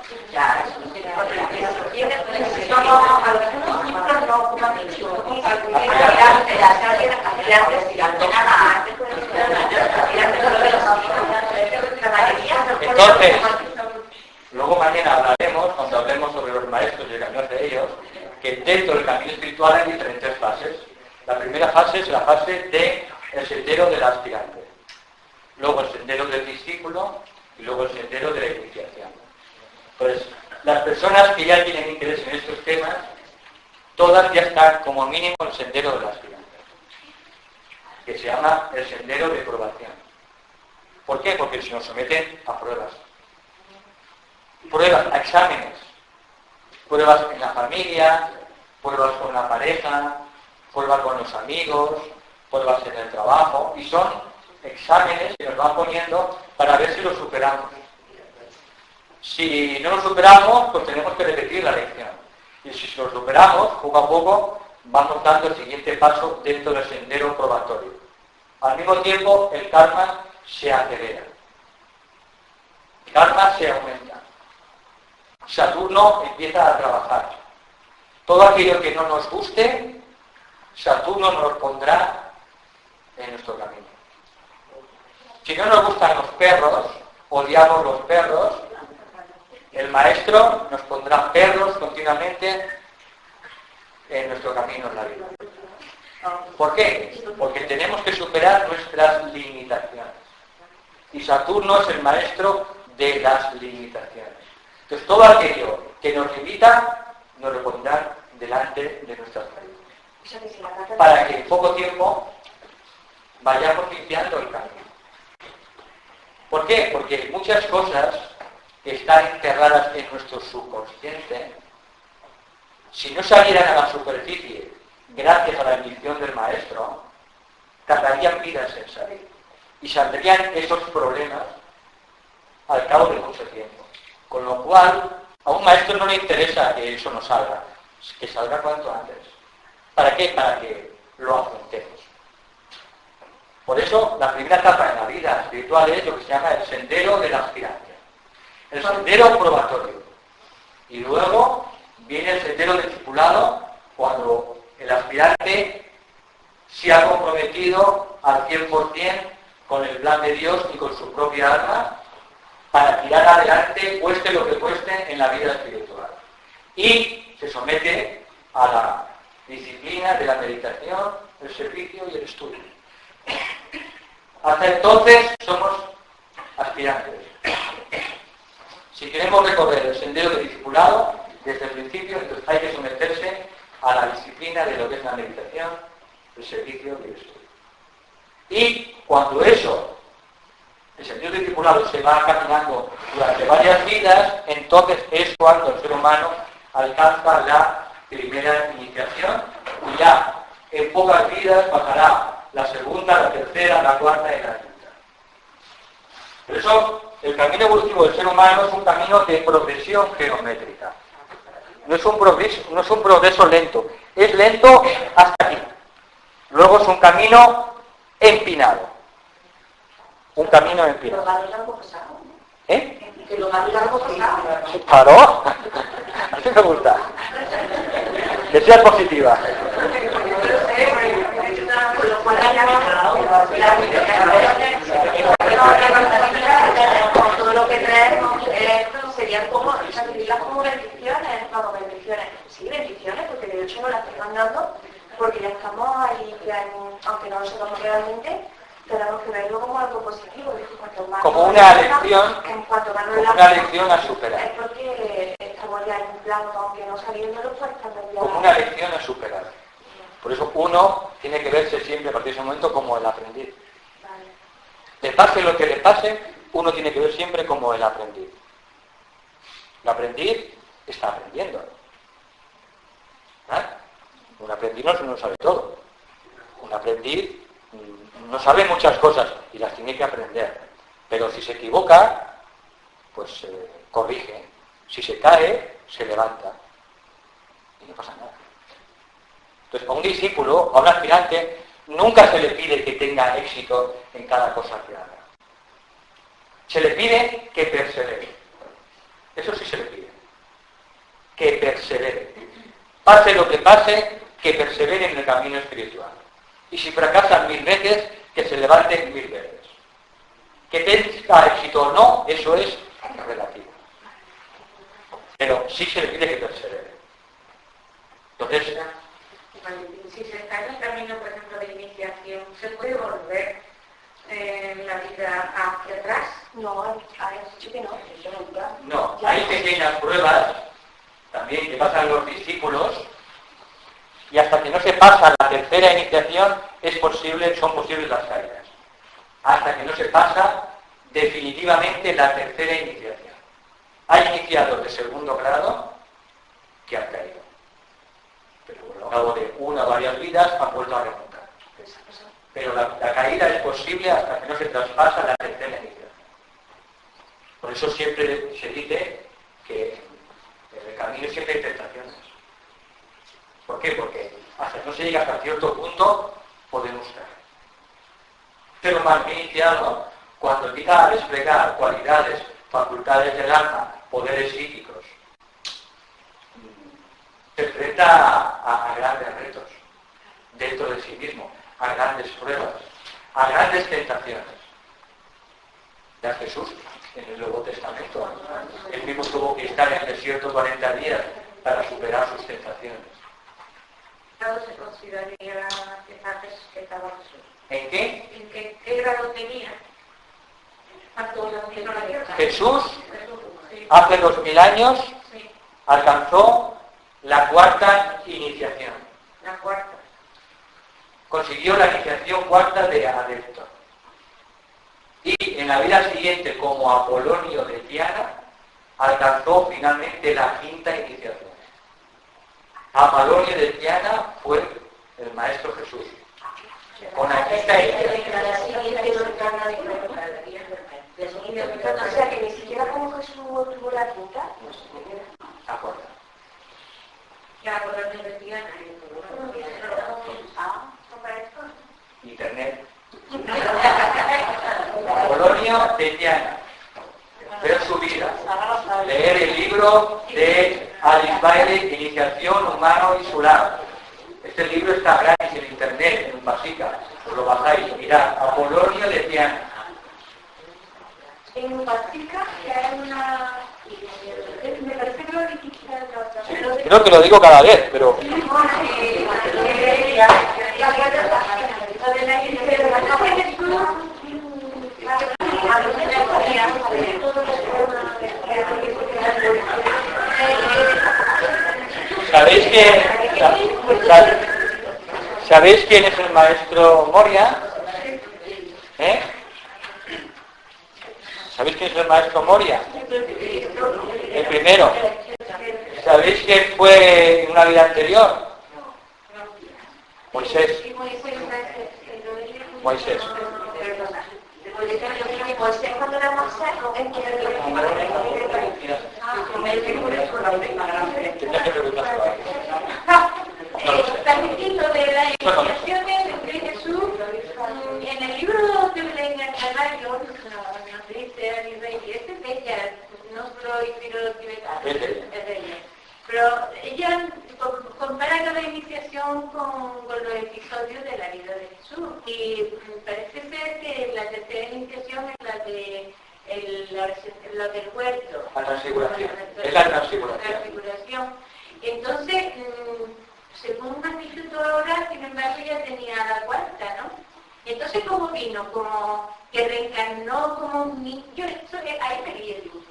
Entonces, luego mañana hablaremos, cuando hablemos sobre los maestros y el camino de ellos, que dentro del camino espiritual hay diferentes fases. La primera fase es la fase del sendero del aspirante. Luego el sendero del discípulo y luego el sendero de la iniciación. Pues las personas que ya tienen interés en estos temas, todas ya están como mínimo en el sendero del aspirante, que se llama el sendero de probación. ¿Por qué? Porque se nos someten a pruebas. Pruebas, a exámenes. Pruebas en la familia, pruebas con la pareja, pruebas con los amigos, pruebas en el trabajo, y son exámenes que nos van poniendo para ver si los superamos. Si no lo superamos, pues tenemos que repetir la lección. Y si lo superamos, poco a poco, vamos dando el siguiente paso dentro del sendero probatorio. Al mismo tiempo, el karma se acelera. El karma se aumenta. Saturno empieza a trabajar. Todo aquello que no nos guste, Saturno nos pondrá en nuestro camino. Si no nos gustan los perros, odiamos los perros, el maestro nos pondrá perros continuamente en nuestro camino en la vida. ¿Por qué? Porque tenemos que superar nuestras limitaciones. Y Saturno es el maestro de las limitaciones. Entonces todo aquello que nos limita, nos lo pondrá delante de nuestras manos. Para que en poco tiempo vayamos limpiando el camino. ¿Por qué? Porque muchas cosas que están enterradas en nuestro subconsciente, si no salieran a la superficie gracias a la bendición del maestro, tardarían vidas en salir. y saldrían esos problemas al cabo de mucho tiempo. Con lo cual, a un maestro no le interesa que eso no salga, que salga cuanto antes. ¿Para qué? Para que lo afrontemos. Por eso, la primera etapa en la vida espiritual es lo que se llama el sendero del aspirante. El sendero probatorio. Y luego viene el sendero discipulado, cuando el aspirante se ha comprometido al 100% con el plan de Dios y con su propia alma para tirar adelante, cueste lo que cueste, en la vida espiritual. Y se somete a la disciplina de la meditación, el servicio y el estudio. Hasta entonces somos aspirantes. Si queremos recorrer el sendero de discipulado, desde el principio, entonces hay que someterse a la disciplina de lo que es la meditación, el servicio y el estudio. Y cuando eso, el sendero de discipulado, se va caminando durante varias vidas, entonces es cuando el ser humano alcanza la primera iniciación y ya en pocas vidas pasará la segunda, la tercera, la cuarta y la quinta. Por eso, el camino evolutivo del ser humano es un camino de progresión geométrica. No es un progreso lento. Es lento hasta aquí. Luego es un camino empinado. Un camino empinado. ¿Eh? Que lo más largo pasado. ¿Claro? Así me gusta. Que sea positiva. Todo lo que traemos serían como, sentirlas como bendiciones, no como bendiciones. Sí, bendiciones, porque de hecho nos las están dando, porque ya estamos ahí, aunque no lo sepamos realmente, tenemos que verlo como algo positivo. Como una lección a superar. Es porque estamos ya en un plano, aunque no saliéndolo, pues estamos ya... Como una lección a superar. Por eso uno tiene que verse siempre a partir de ese momento como el aprendiz. Vale. Le pase lo que le pase, uno tiene que ver siempre como el aprendiz. El aprendiz está aprendiendo. ¿Verdad? Un aprendiz no lo sabe todo. Un aprendiz no sabe muchas cosas y las tiene que aprender. Pero si se equivoca, pues corrige. Si se cae, se levanta. Y no pasa nada. Entonces, a un discípulo, a un aspirante, nunca se le pide que tenga éxito en cada cosa que haga. Se le pide que persevere. Eso sí se le pide. Que persevere. Pase lo que pase, que persevere en el camino espiritual. Y si fracasan 1000 veces, que se levanten 1000 veces. Que tenga éxito o no, eso es relativo. Pero sí se le pide que persevere. Entonces, si se está en el camino, por ejemplo, de iniciación, ¿se puede volver en la vida hacia atrás? No, has dicho que no, yo nunca. no, hay pequeñas pruebas también que pasan los discípulos y hasta que no se pasa la tercera iniciación son posibles las caídas. Hasta que no se pasa definitivamente la tercera iniciación. Hay iniciados de segundo grado que han caído. Pero a lo largo de una o varias vidas han vuelto a remontar. Pero la caída es posible hasta que no se traspasa la tercera iniciación. Por eso siempre se dice que en el camino siempre hay tentaciones. ¿Por qué? Porque hasta que no se llega hasta cierto punto podemos caer. Pero más iniciado, cuando empieza a desplegar cualidades, facultades del alma, poderes psíquicos, se enfrenta a grandes retos dentro de sí mismo, a grandes pruebas, a grandes tentaciones. Ya Jesús, en el Nuevo Testamento, él mismo tuvo que estar en el desierto 40 días para superar sus tentaciones. ¿Grado se consideraría que estaba Jesús? ¿En qué? ¿En qué grado tenía? Jesús, hace 2000 años, alcanzó la cuarta iniciación. La cuarta. Consiguió la iniciación cuarta de adepto. Y en la vida siguiente, como Apolonio de Tiana, alcanzó finalmente la quinta iniciación. Apolonio de Tiana fue el Maestro Jesús. Con Akita y La siguiente cercana de la siguiente cercana, o sea que ni siquiera como Jesús tuvo la quinta. acuerdo. Ya, por la universidad. Internet. Polonio de Diana. Ver su vida. Leer el libro de Alice Bailey, Iniciación Humano Insular. Este libro está gratis en internet, en Basica. Os lo bajáis, mirad. Apolonio de Diana. En Basica hay una... Me parece que lo dijiste la otra. Sí, creo que lo digo cada vez, pero... ¿Sabéis quién es el maestro Moria? ¿Eh? ¿Sabéis quién es el maestro Moria? El primero. ¿Sabéis quién fue en una vida anterior? Moisés. Moisés. Moisés cuando era Moisés, ¿en qué Tendría que preguntárselo a él. Está diciendo de las iniciaciones de Jesús en el libro de Belén Calvario, nos dice a nivel y este es de ella, no soy filo tibetano, es de ella. Pero ella compara cada iniciación con los episodios de la vida de Jesús y parece ser que la tercera iniciación es la del huerto. La transfiguración. Es la transfiguración. Entonces, según me han dicho ahora, sin embargo, ya tenía la cuarta, ¿no? Entonces, ¿cómo vino? Como que reencarnó como un niño. Yo eso, ahí me guía el dibujo.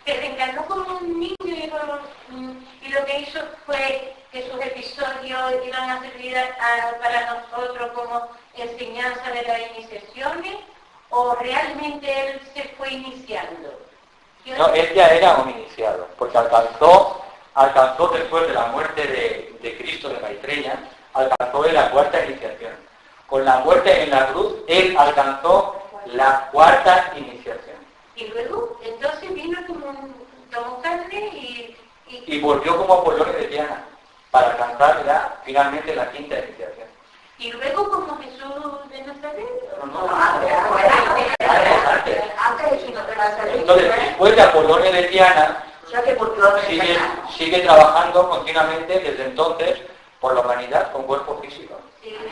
Que reencarnó como un niño y lo que hizo fue que sus episodios iban a servir para nosotros como enseñanza de las iniciaciones, o realmente él se fue iniciando. No, él ya era un iniciado, porque alcanzó después de la muerte de Cristo de Maitreya, alcanzó la cuarta iniciación. Con la muerte en la cruz, él alcanzó la cuarta iniciación. Y luego, entonces vino como carne y volvió como Apolonio de Diana, para alcanzar ya finalmente la quinta iniciación. Y luego como Jesús de Nazaret. Entonces, después de Apolonio de Diana, sigue trabajando continuamente desde entonces por la humanidad con cuerpo físico.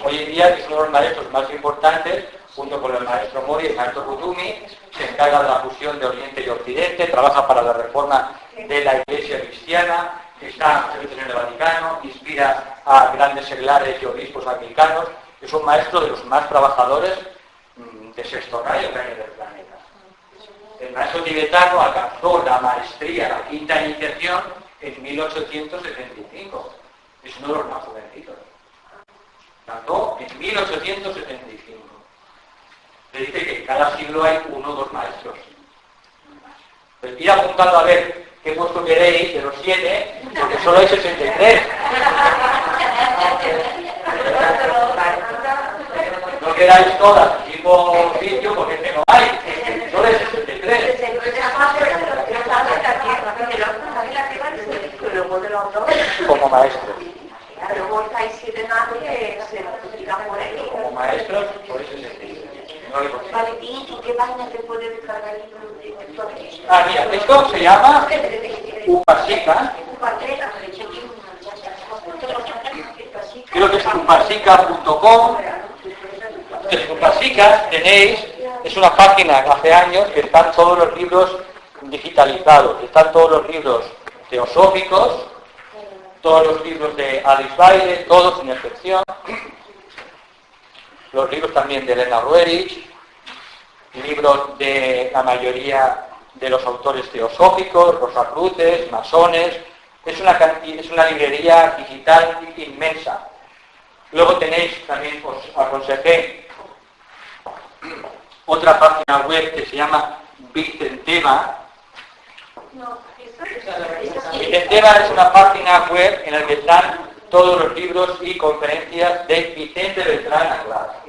Hoy en día es uno de los maestros más importantes, junto con el maestro Mori y el maestro Kutumi, se encarga de la fusión de Oriente y Occidente, trabaja para la reforma de la Iglesia cristiana, está en el Vaticano, inspira a grandes seglares y obispos anglicanos, es un maestro de los más trabajadores de sexto rayo que hay en el planeta. El maestro tibetano alcanzó la maestría, la quinta iniciación, en 1875. Es uno de los más jovencitos. Alcanzó en 1875. Le dice que en cada siglo hay uno o dos maestros. Pues ir apuntando a ver qué puesto queréis de los 7, porque solo hay 63. No queráis todas, tipo sitio, porque este no hay. Solo hay 63. Como maestros. Como maestros, por eso es el Vale, ¿y qué página se puede descargar el libro de Ah, mira, esto se llama Upasika. Creo que es upasika.com. En Upasika tenéis, es una página hace años que están todos los libros digitalizados, están todos los libros teosóficos, todos los libros de Alice Bailey, todos sin excepción. Los libros también de Elena Ruerich, libros de la mayoría de los autores teosóficos, rosacruces, masones. Es una librería digital inmensa. Luego tenéis, también os aconsejé, otra página web que se llama Vicenteva. Vicenteva es una página web en la que están todos los libros y conferencias de Vicente Beltrán Anglada.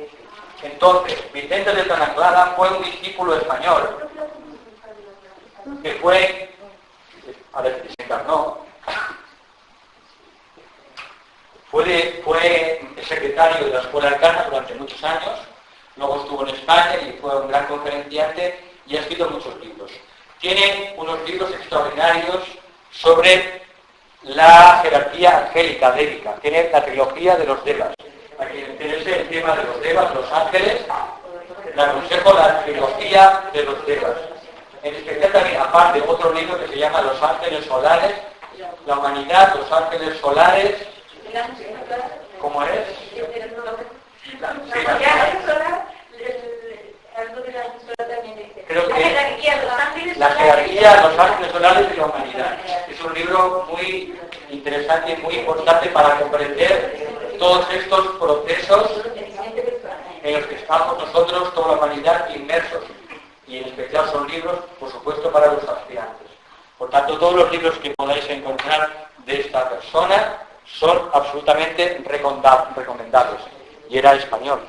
Entonces, Vicente Beltrán Anglada fue un discípulo español que fue, a ver si se encarnó, fue secretario de la Escuela Arcana durante muchos años, luego estuvo en España y fue un gran conferenciante y ha escrito muchos libros. Tiene unos libros extraordinarios sobre la jerarquía angélica, débica. Tiene la trilogía de los devas. A quien interese el tema de los devas, los ángeles, le aconsejo la trilogía de los devas. En especial también, aparte, otro libro que se llama Los ángeles solares, la humanidad, los ángeles solares. ¿Cómo es? Sí, creo que la jerarquía, los ángeles solares y la humanidad. Es un libro muy interesante y muy importante para comprender todos estos procesos en los que estamos nosotros, toda la humanidad, inmersos. Y en especial son libros, por supuesto, para los aspirantes. Por tanto, todos los libros que podáis encontrar de esta persona son absolutamente recomendables. Y era español.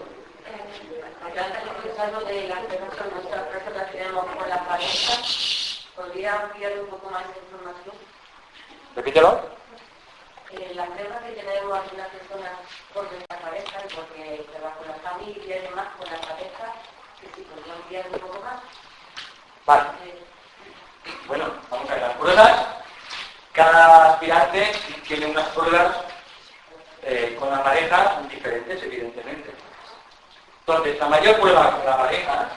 De las personas, nuestra persona que tenemos con la pareja, ¿podría ampliar un poco más de información? Repítelo. Las pruebas que tenemos algunas personas con nuestra pareja, porque trabajo con la familia y demás, con la pareja, que si podría ampliar un poco más. Vale. Bueno, vamos a ver las pruebas. Cada aspirante tiene unas pruebas con la pareja diferentes, evidentemente. Entonces, la mayor prueba con la pareja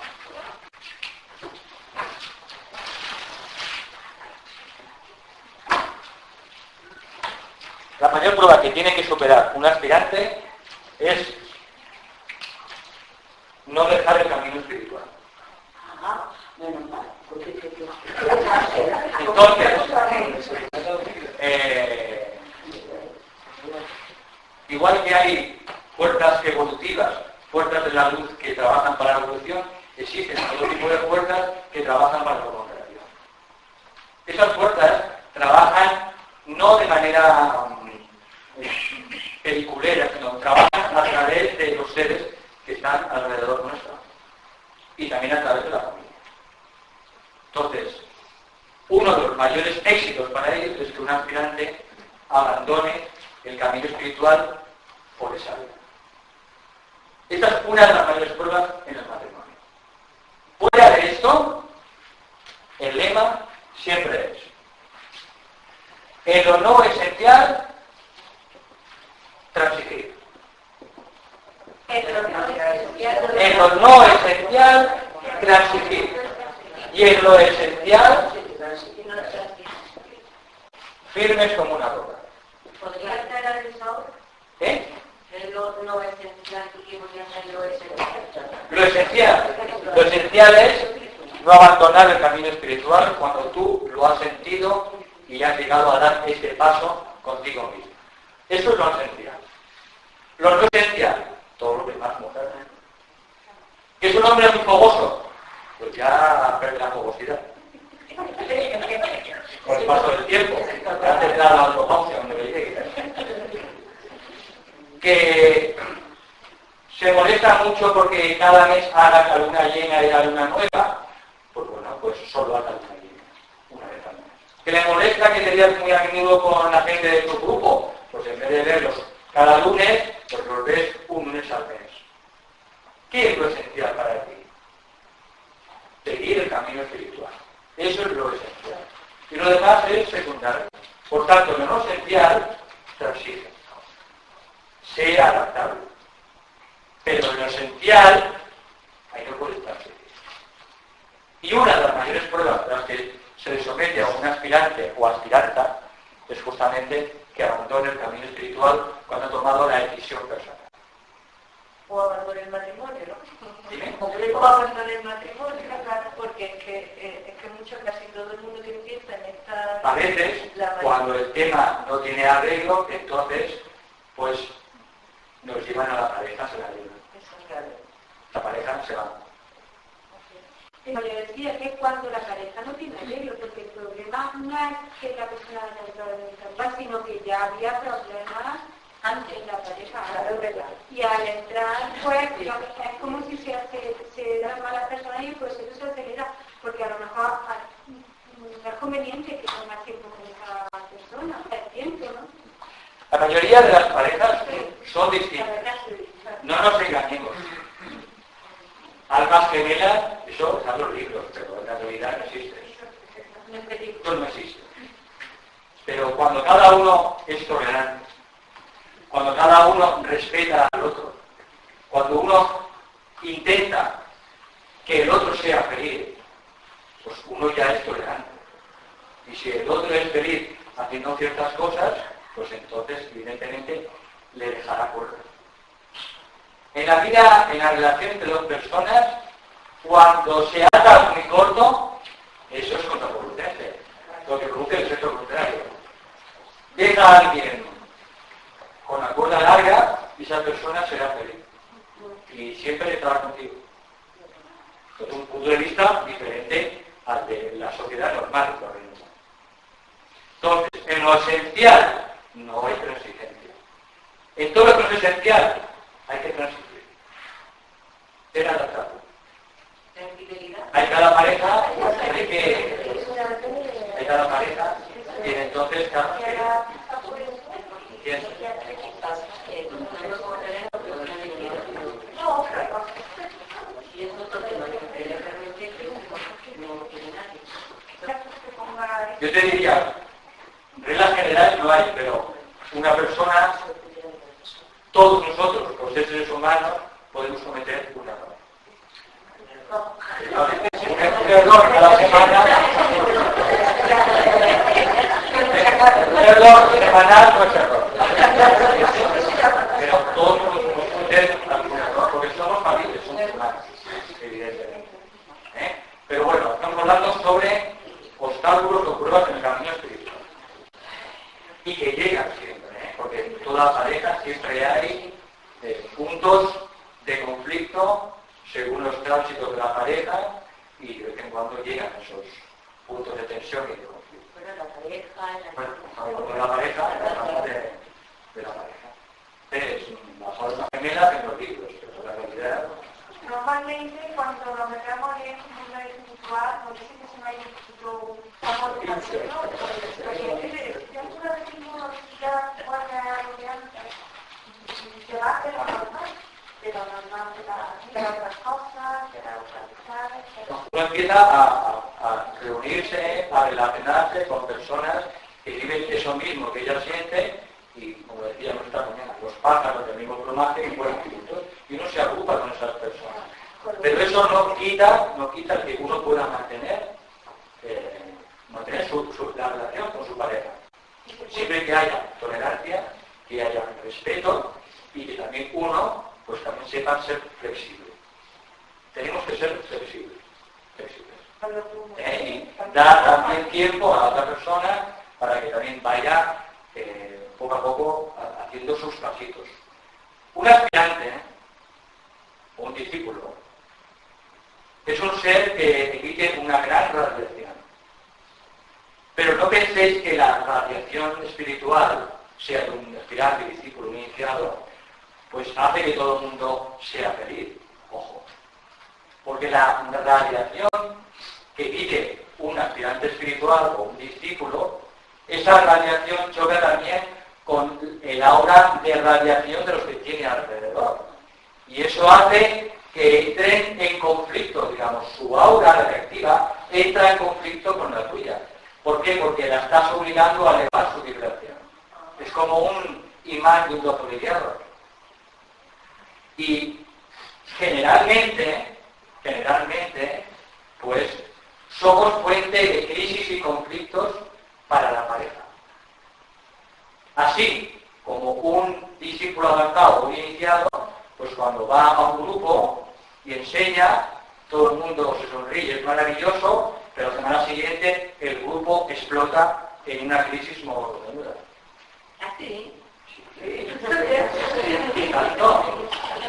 que tiene que superar un aspirante es no dejar el camino espiritual. Entonces, igual que hay fuerzas evolutivas, fuerzas de la luz que trabajan para la evolución, existen otro tipo de fuerzas que trabajan para la contracción. Esas fuerzas trabajan no de manera peliculera, sino trabajan a través de los seres que están alrededor nuestro y también a través de la familia. Entonces, uno de los mayores éxitos para ellos es que un aspirante abandone el camino espiritual por esa vida. Esta es una de las mayores pruebas en el matrimonio. Fuera de esto, el lema siempre es: en lo no esencial, transigir. En lo no esencial, transigir. Y en lo esencial, firmes como una roca. ¿Podría estar analizado? ¿Eh? No esencial, ¿qué podría ser lo esencial? Lo esencial es no abandonar el camino espiritual cuando tú lo has sentido y has llegado a dar este paso contigo mismo. Eso es lo esencial. Lo no esencial, todo lo demás mujer. ¿Que es un hombre muy fogoso? Pues ya pierde la fogosidad. Con el paso del tiempo, ya tendrá la autopausia donde le llegue. Que se molesta mucho porque cada mes haga la luna llena y la luna nueva, pues bueno, pues solo haga la luna llena, una vez al mes. Que le molesta que te veas muy a menudo con la gente de tu grupo, pues en vez de verlos cada lunes, pues los ves un lunes al mes. ¿Qué es lo esencial para ti? Seguir el camino espiritual. Eso es lo esencial. Y lo demás es secundario. Por tanto, lo no esencial transigen. Sea adaptable. Pero en lo esencial hay que ocultarse. Y una de las mayores pruebas a las que se le somete a un aspirante o aspiranta es justamente que abandone el camino espiritual cuando ha tomado la decisión personal. O abandone el matrimonio, ¿no? ¿Dime? O abandone el matrimonio, claro, porque es que mucho, casi todo el mundo que empieza en esta... A veces, cuando el tema no tiene arreglo, entonces, pues, nos llevan a la pareja, se la llevan. La pareja se va. Como le decía, que cuando la pareja no tiene arreglo, porque el problema no es que la persona haya entrado en el trabajo, sino que ya había problemas antes la pareja. Claro, es verdad. Y al entrar, pues, es como si se da mala persona y pues eso se acelera, porque a lo mejor no es conveniente que tenga tiempo con esa persona, es tiempo, ¿no? La mayoría de las parejas son distintas. No nos engañemos. Almas gemelas, eso están en los libros, pero en la realidad no existe. Eso no existe. Pero cuando cada uno es tolerante, cuando cada uno respeta al otro, cuando uno intenta que el otro sea feliz, pues uno ya es tolerante. Y si el otro es feliz haciendo ciertas cosas, pues entonces evidentemente le dejará correr. En la vida, en la relación entre dos personas, cuando se ata muy corto, eso es contraproducente. Lo que produce el efecto contrario. Deja a alguien con la cuerda larga y esa persona será feliz. Y siempre estará contigo. Desde un punto de vista diferente al de la sociedad normal, correcto. Entonces, en lo esencial, no hay transigencia. En todo lo que es esencial, hay que transigir. Ser adaptable. Hay cada pareja, hay cada pareja, y entonces cada yo te diría, reglas generales no hay, pero una persona, todos nosotros, los seres humanos, podemos cometer un error. Un error a la semana, un error semanal no es error. Pero todos podemos cometer algún error, porque somos familias, somos humanos, evidentemente. Pero bueno, estamos hablando sobre obstáculos o pruebas en el camino espiritual. Y que llegan siempre, porque en toda pareja siempre hay puntos de conflicto según los tránsitos de la pareja y de vez en cuando llegan esos puntos de tensión y de conflicto. Bueno, la pareja, Bueno, la pareja, de la pareja. Es las almas gemelas en los libros, pero la realidad. Normalmente cuando nos metemos en un mundo espiritual, no sé si se me ha ido amor de pasión, ¿no? Porque si alguna vez uno ya vuelve a lo de antes, se va a hacer lo normal, de las otras cosas, de las otras amistades. Uno empieza a reunirse, a relacionarse con personas que viven eso mismo que ella siente y, como decíamos esta mañana, los pájaros del mismo plumaje y vuelan juntos y uno se agrupa con esas personas. Pero eso no quita que uno pueda mantener la relación con su pareja. Siempre que haya tolerancia, que haya respeto y que también uno pues también sepa ser flexible. Tenemos que ser flexibles. Y dar también tiempo a la otra persona para que también vaya poco a poco haciendo sus pasitos. Un aspirante o un discípulo es un ser que emite una gran radiación. Pero no penséis que la radiación espiritual, sea de un aspirante, discípulo, un iniciado, pues hace que todo el mundo sea feliz. Ojo. Porque la radiación que emite un aspirante espiritual o un discípulo, esa radiación choca también con el aura de radiación de los que tiene alrededor. Y eso hace que entren en conflicto, digamos, su aura radiactiva entra en conflicto con la tuya. ¿Por qué? Porque la estás obligando a elevar su vibración. Es como un imán de un doppelganger. Y generalmente, pues, somos fuente de crisis y conflictos para la pareja. Así como un discípulo avanzado o un iniciado, pues cuando va a un grupo y enseña, todo el mundo se sonríe, es maravilloso, pero la semana siguiente el grupo explota en una crisis morrocotuda. ¿Así? Sí.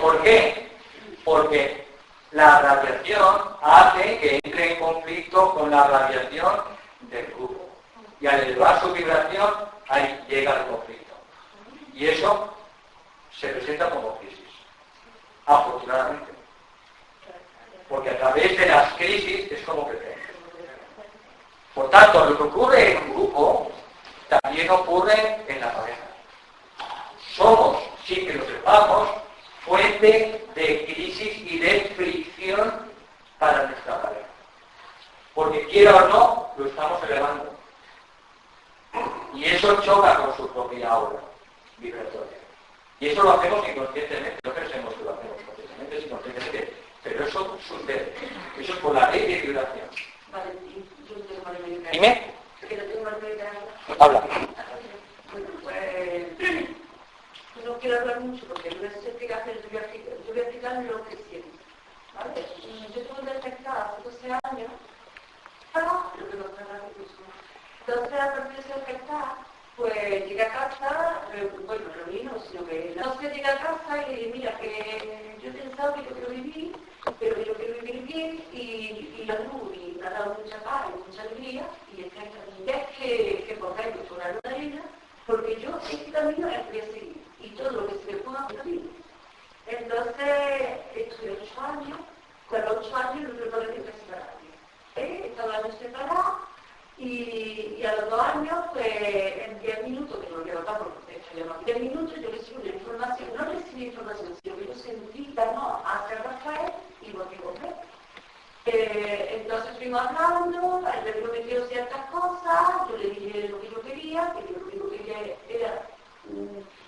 ¿Por qué? Porque la radiación hace que entre en conflicto con la radiación del grupo. Y al elevar su vibración, ahí llega el conflicto. Y eso presenta como crisis. Afortunadamente. Porque a través de las crisis es como crecemos. Por tanto, lo que ocurre en un grupo también ocurre en la pareja. Somos, sin que lo sepamos, fuente de crisis y de fricción para nuestra pareja. Porque quiera o no, lo estamos elevando. Y eso choca con su propia aura vibratoria. Y eso lo hacemos inconscientemente, no pensemos que lo hacemos conscientemente, sino conscientemente. Pero eso sucede. Eso es por la ley de vibración. Valentín, yo no tengo Margarita. Dime. Que no tengo Margarita. Habla. Bueno, pues no quiero hablar mucho porque no necesito explicación, yo voy a explicar lo que siento. ¿Vale? Yo tuve detectada hace 12 años, lo que nos trae la incluso. Entonces, a partir de ese detectar, pues llegué a casa, bueno, no vino, sino que entonces llegué a casa y mira, que yo he pensado que yo quiero vivir, pero que yo quiero vivir bien y la luz, y me ha dado mucha paz y mucha alegría, y es que pongáis por la luz de arena, porque yo este camino es voy a seguir, y todo lo que se me ponga por mí. Entonces, estuve 8 años, con los 8 años no tuve que separarme. Estaba años separada, y a los 2 años, pues en 10 minutos, que no lo quiero tanto, porque de hecho ya no, 10 minutos yo recibí una información, no recibí información, sino que yo sentí no hacia Rafael y volví a volver. Entonces fuimos hablando, él me prometió ciertas cosas, yo le dije lo que yo quería, que yo lo único que quería era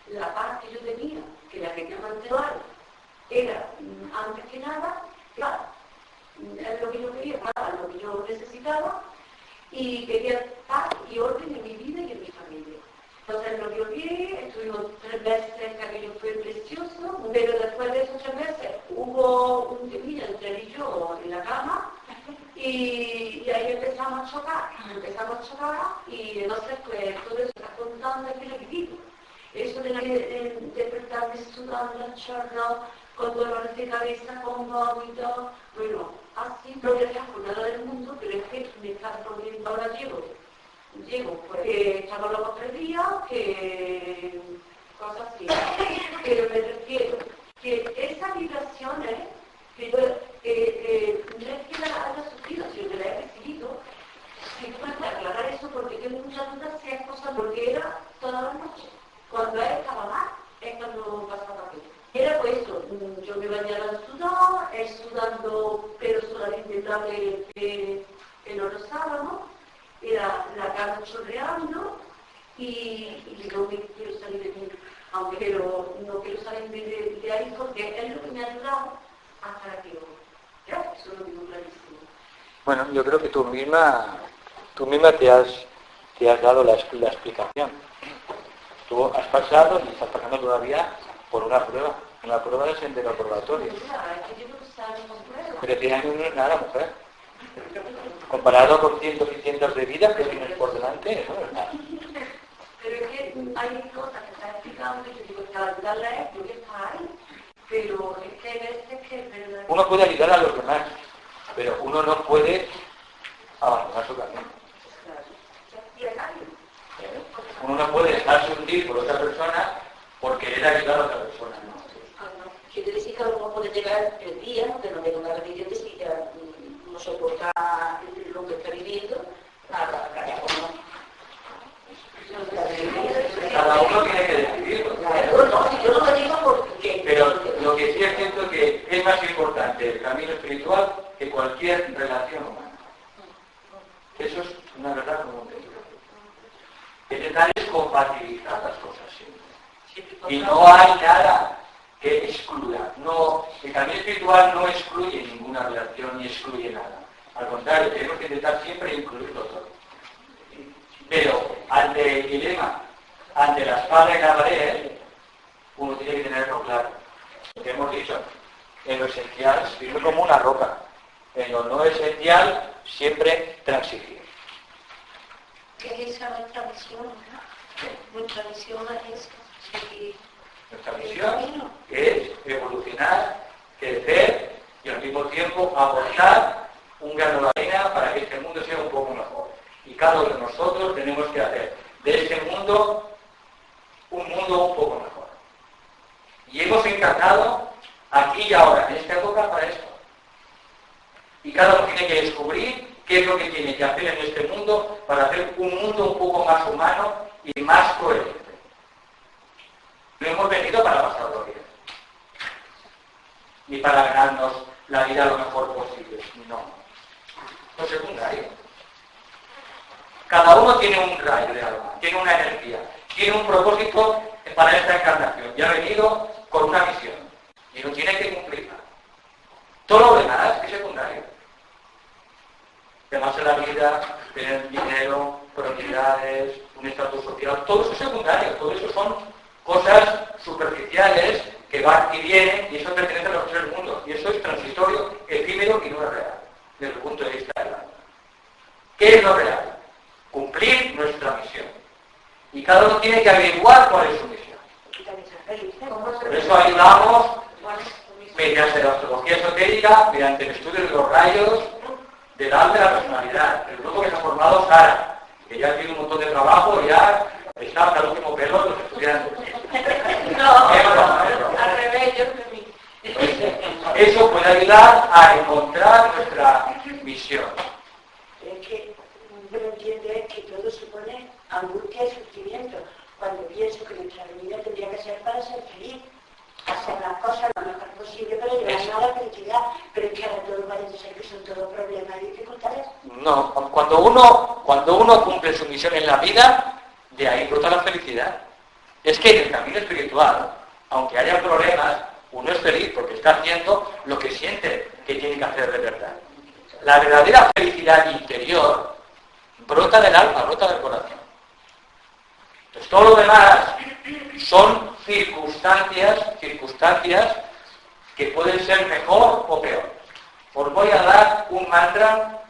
la paz que yo tenía, que la quería mantener, era antes que nada, claro, es lo que yo quería, lo que yo necesitaba, y quería paz y orden en mi vida y en mi familia. Entonces lo que olvidé, estuvimos 3 meses, que aquello fue precioso, pero después de esos 3 meses hubo un temilla entre él y yo en la cama, y ahí empezamos a chocar, y entonces pues todo eso que está contando es que lo he vivido. Eso de despertarme sudando, chorro, con dolores de cabeza, con vómito, bueno, así no voy a dejar por nada del mundo, pero es que me está volviendo, ahora llego, pues, estaba los 3 días, que cosas así, pero me refiero que esas vibraciones, que yo, no es que las haya sufrido, sino que las he recibido, si puedes aclarar eso, porque tengo muchas dudas si es cosa, porque era toda la noche, cuando él estaba mal, es cuando pasaba aquello. Era pues eso, yo me bañaba sudado, él sudando, pero solamente impecable que no rozábamos, era la cara chorreando y no me quiero salir de mí, aunque pero no quiero salir de ahí porque es lo que me ha ayudado hasta aquí hoy. ¿Ya? Eso lo digo clarísimo. Bueno, yo creo que tú misma te has dado la explicación. Tú has pasado y estás pasando todavía por una prueba de sendero probatorio. Pero 10 años no es nada, mujer. Comparado con cientos y cientos de vidas que tienes por delante, eso no es nada. Pero es que hay cosas que estás explicando y yo digo que ayudarla es lo que está ahí, pero es que hay veces que es verdad. Uno puede ayudar a los demás, pero uno no puede abandonar su camino. Uno no puede dejarse hundir por otra persona por querer ayudar a otra persona. Quiere decir que uno puede llegar el día de no tener una religión que sí que no soporta lo que está viviendo para cada uno. Cada uno tiene que decidirlo. Yo no lo digo porque... Pero lo que sí es cierto que es más importante el camino espiritual que cualquier relación humana. Eso es una verdad como te digo. Intentar es compatibilizar las cosas siempre. Y no hay nada que excluya. No, el camino espiritual no excluye ninguna relación ni excluye nada. Al contrario, tenemos que intentar siempre incluirlo todo. Pero ante el dilema, ante la espada y la pared, uno tiene que tenerlo claro. Lo que hemos dicho, en lo esencial, vivir como una roca. En lo no esencial, siempre transigir. ¿Qué es esa nuestra misión? ¿No? Nuestra misión es seguir. Nuestra misión es evolucionar, crecer y al mismo tiempo aportar un grano de arena para que este mundo sea un poco mejor. Y cada uno de nosotros tenemos que hacer de este mundo un mundo un poco mejor. Y hemos qué es lo que tiene que hacer en este mundo para hacer un mundo un poco más humano y más coherente. No hemos venido para pasarlo bien, ni para ganarnos la vida lo mejor posible. No. No es secundario. Cada uno tiene un rayo de alma, tiene una energía, tiene un propósito para esta encarnación y ha venido con una misión y lo tiene que cumplirla. Todo lo demás es secundario. Ganarse la vida, tener dinero, propiedades, un estatus social, todo eso es secundario, todo eso son cosas superficiales que van y vienen y eso pertenece a los tres mundos y eso es transitorio, efímero y no es real, desde el punto de vista del alma. ¿Qué es lo real? Cumplir nuestra misión. Y cada uno tiene que averiguar cuál es su misión. Por eso ayudamos mediante la astrología esotérica, mediante el estudio de los rayos, del alma de la personalidad. El grupo que se ha formado Sara, que ya tiene un montón de trabajo, ya está hasta el último pelo de los estudiantes. Al revés, yo también. Eso puede ayudar a encontrar nuestra misión. Es que no entiendo es que todo supone angustia y sufrimiento. Cuando pienso que nuestra vida tendría que ser para ser feliz, hacer las cosas lo mejor posible para llegar a la felicidad, pero es que ahora todo parece ser que son todos problemas y dificultades. No, cuando uno cumple su misión en la vida, de ahí brota la felicidad. Es que en el camino espiritual, aunque haya problemas, uno es feliz porque está haciendo lo que siente que tiene que hacer de verdad. La verdadera felicidad interior brota del alma, brota del corazón. Entonces todo lo demás son circunstancias que pueden ser mejor o peor. Os voy a dar un mantra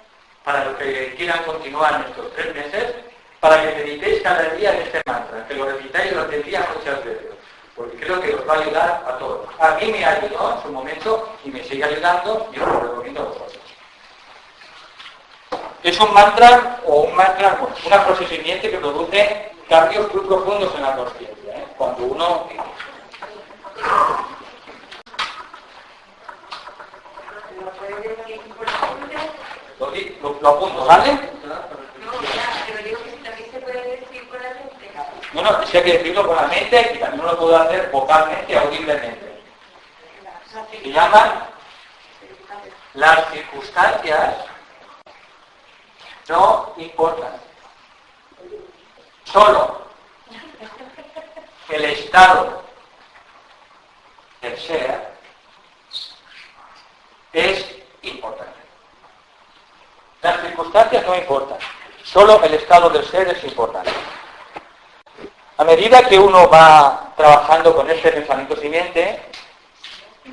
para los que quieran continuar en estos 3 meses, para que meditéis cada día en este mantra, que lo recitáis durante el día muchas veces, porque creo que os va a ayudar a todos. A mí me ayudó en su momento y me sigue ayudando y os lo recomiendo a vosotros. Es un mantra una frase simiente que produce cambios muy profundos en la conciencia. Cuando uno... Lo apunto, ¿vale? No, si hay que decirlo con la mente y también lo puedo hacer vocalmente, audiblemente. Se llaman las circunstancias no importan. Solo el estado del ser es importante. Las circunstancias no importan. Solo el estado del ser es importante. A medida que uno va trabajando con este pensamiento simiente,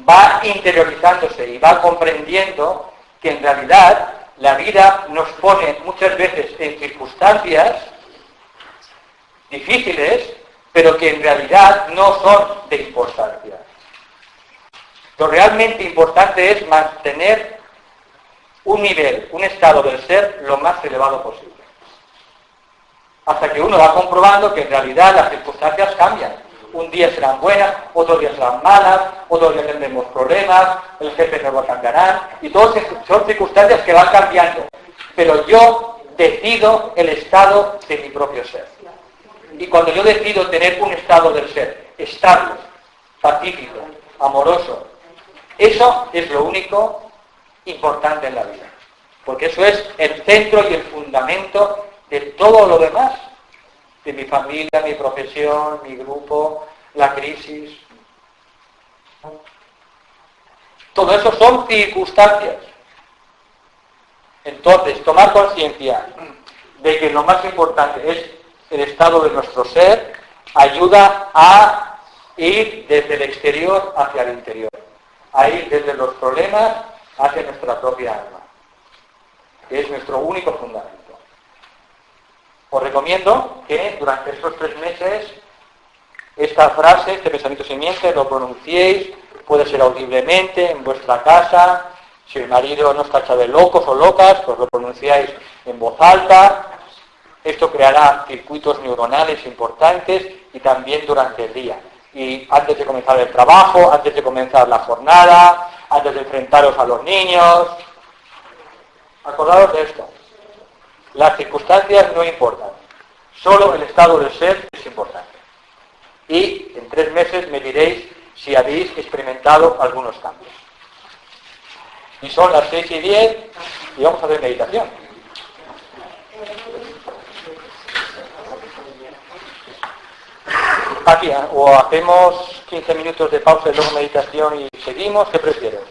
va interiorizándose y va comprendiendo que en realidad la vida nos pone muchas veces en circunstancias difíciles, pero que en realidad no son de importancia. Lo realmente importante es mantener un nivel, un estado del ser lo más elevado posible. Hasta que uno va comprobando que en realidad las circunstancias cambian. Un día serán buenas, otro día serán malas, otro día tendremos problemas, el jefe nos lo cambiará, y todas son circunstancias que van cambiando. Pero yo decido el estado de mi propio ser. Y cuando yo decido tener un estado del ser estable, pacífico, amoroso, eso es lo único importante en la vida. Porque eso es el centro y el fundamento de todo lo demás. De mi familia, mi profesión, mi grupo, la crisis. Todo eso son circunstancias. Entonces, tomar conciencia de que lo más importante es el estado de nuestro ser, ayuda a ir desde el exterior hacia el interior, a ir desde los problemas hacia nuestra propia alma, que es nuestro único fundamento. Os recomiendo que durante estos 3 meses esta frase, este pensamiento simiente, lo pronunciéis, puede ser audiblemente en vuestra casa. Si el marido no está hecho de locos o locas, pues lo pronunciáis en voz alta. Esto creará circuitos neuronales importantes y también durante el día. Y antes de comenzar el trabajo, antes de comenzar la jornada, antes de enfrentaros a los niños. Acordaos de esto. Las circunstancias no importan. Solo el estado del ser es importante. Y en 3 meses me diréis si habéis experimentado algunos cambios. Y son las 6:10 y vamos a hacer meditación. Aquí, o hacemos 15 minutos de pausa y luego meditación y seguimos. ¿Qué prefieres?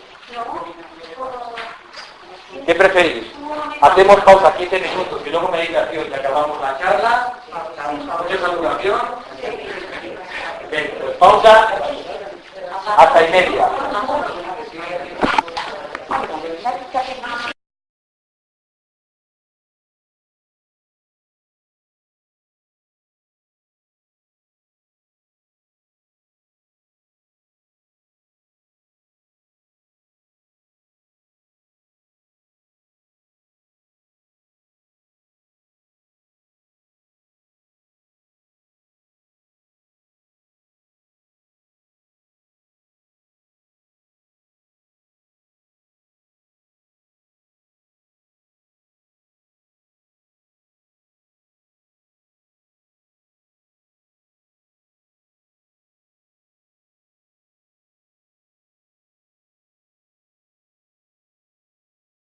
¿Qué preferís? Hacemos pausa 15 minutos y luego meditación y acabamos la charla. ¿Hacemos duración? Bien, pues pausa hasta 1:30.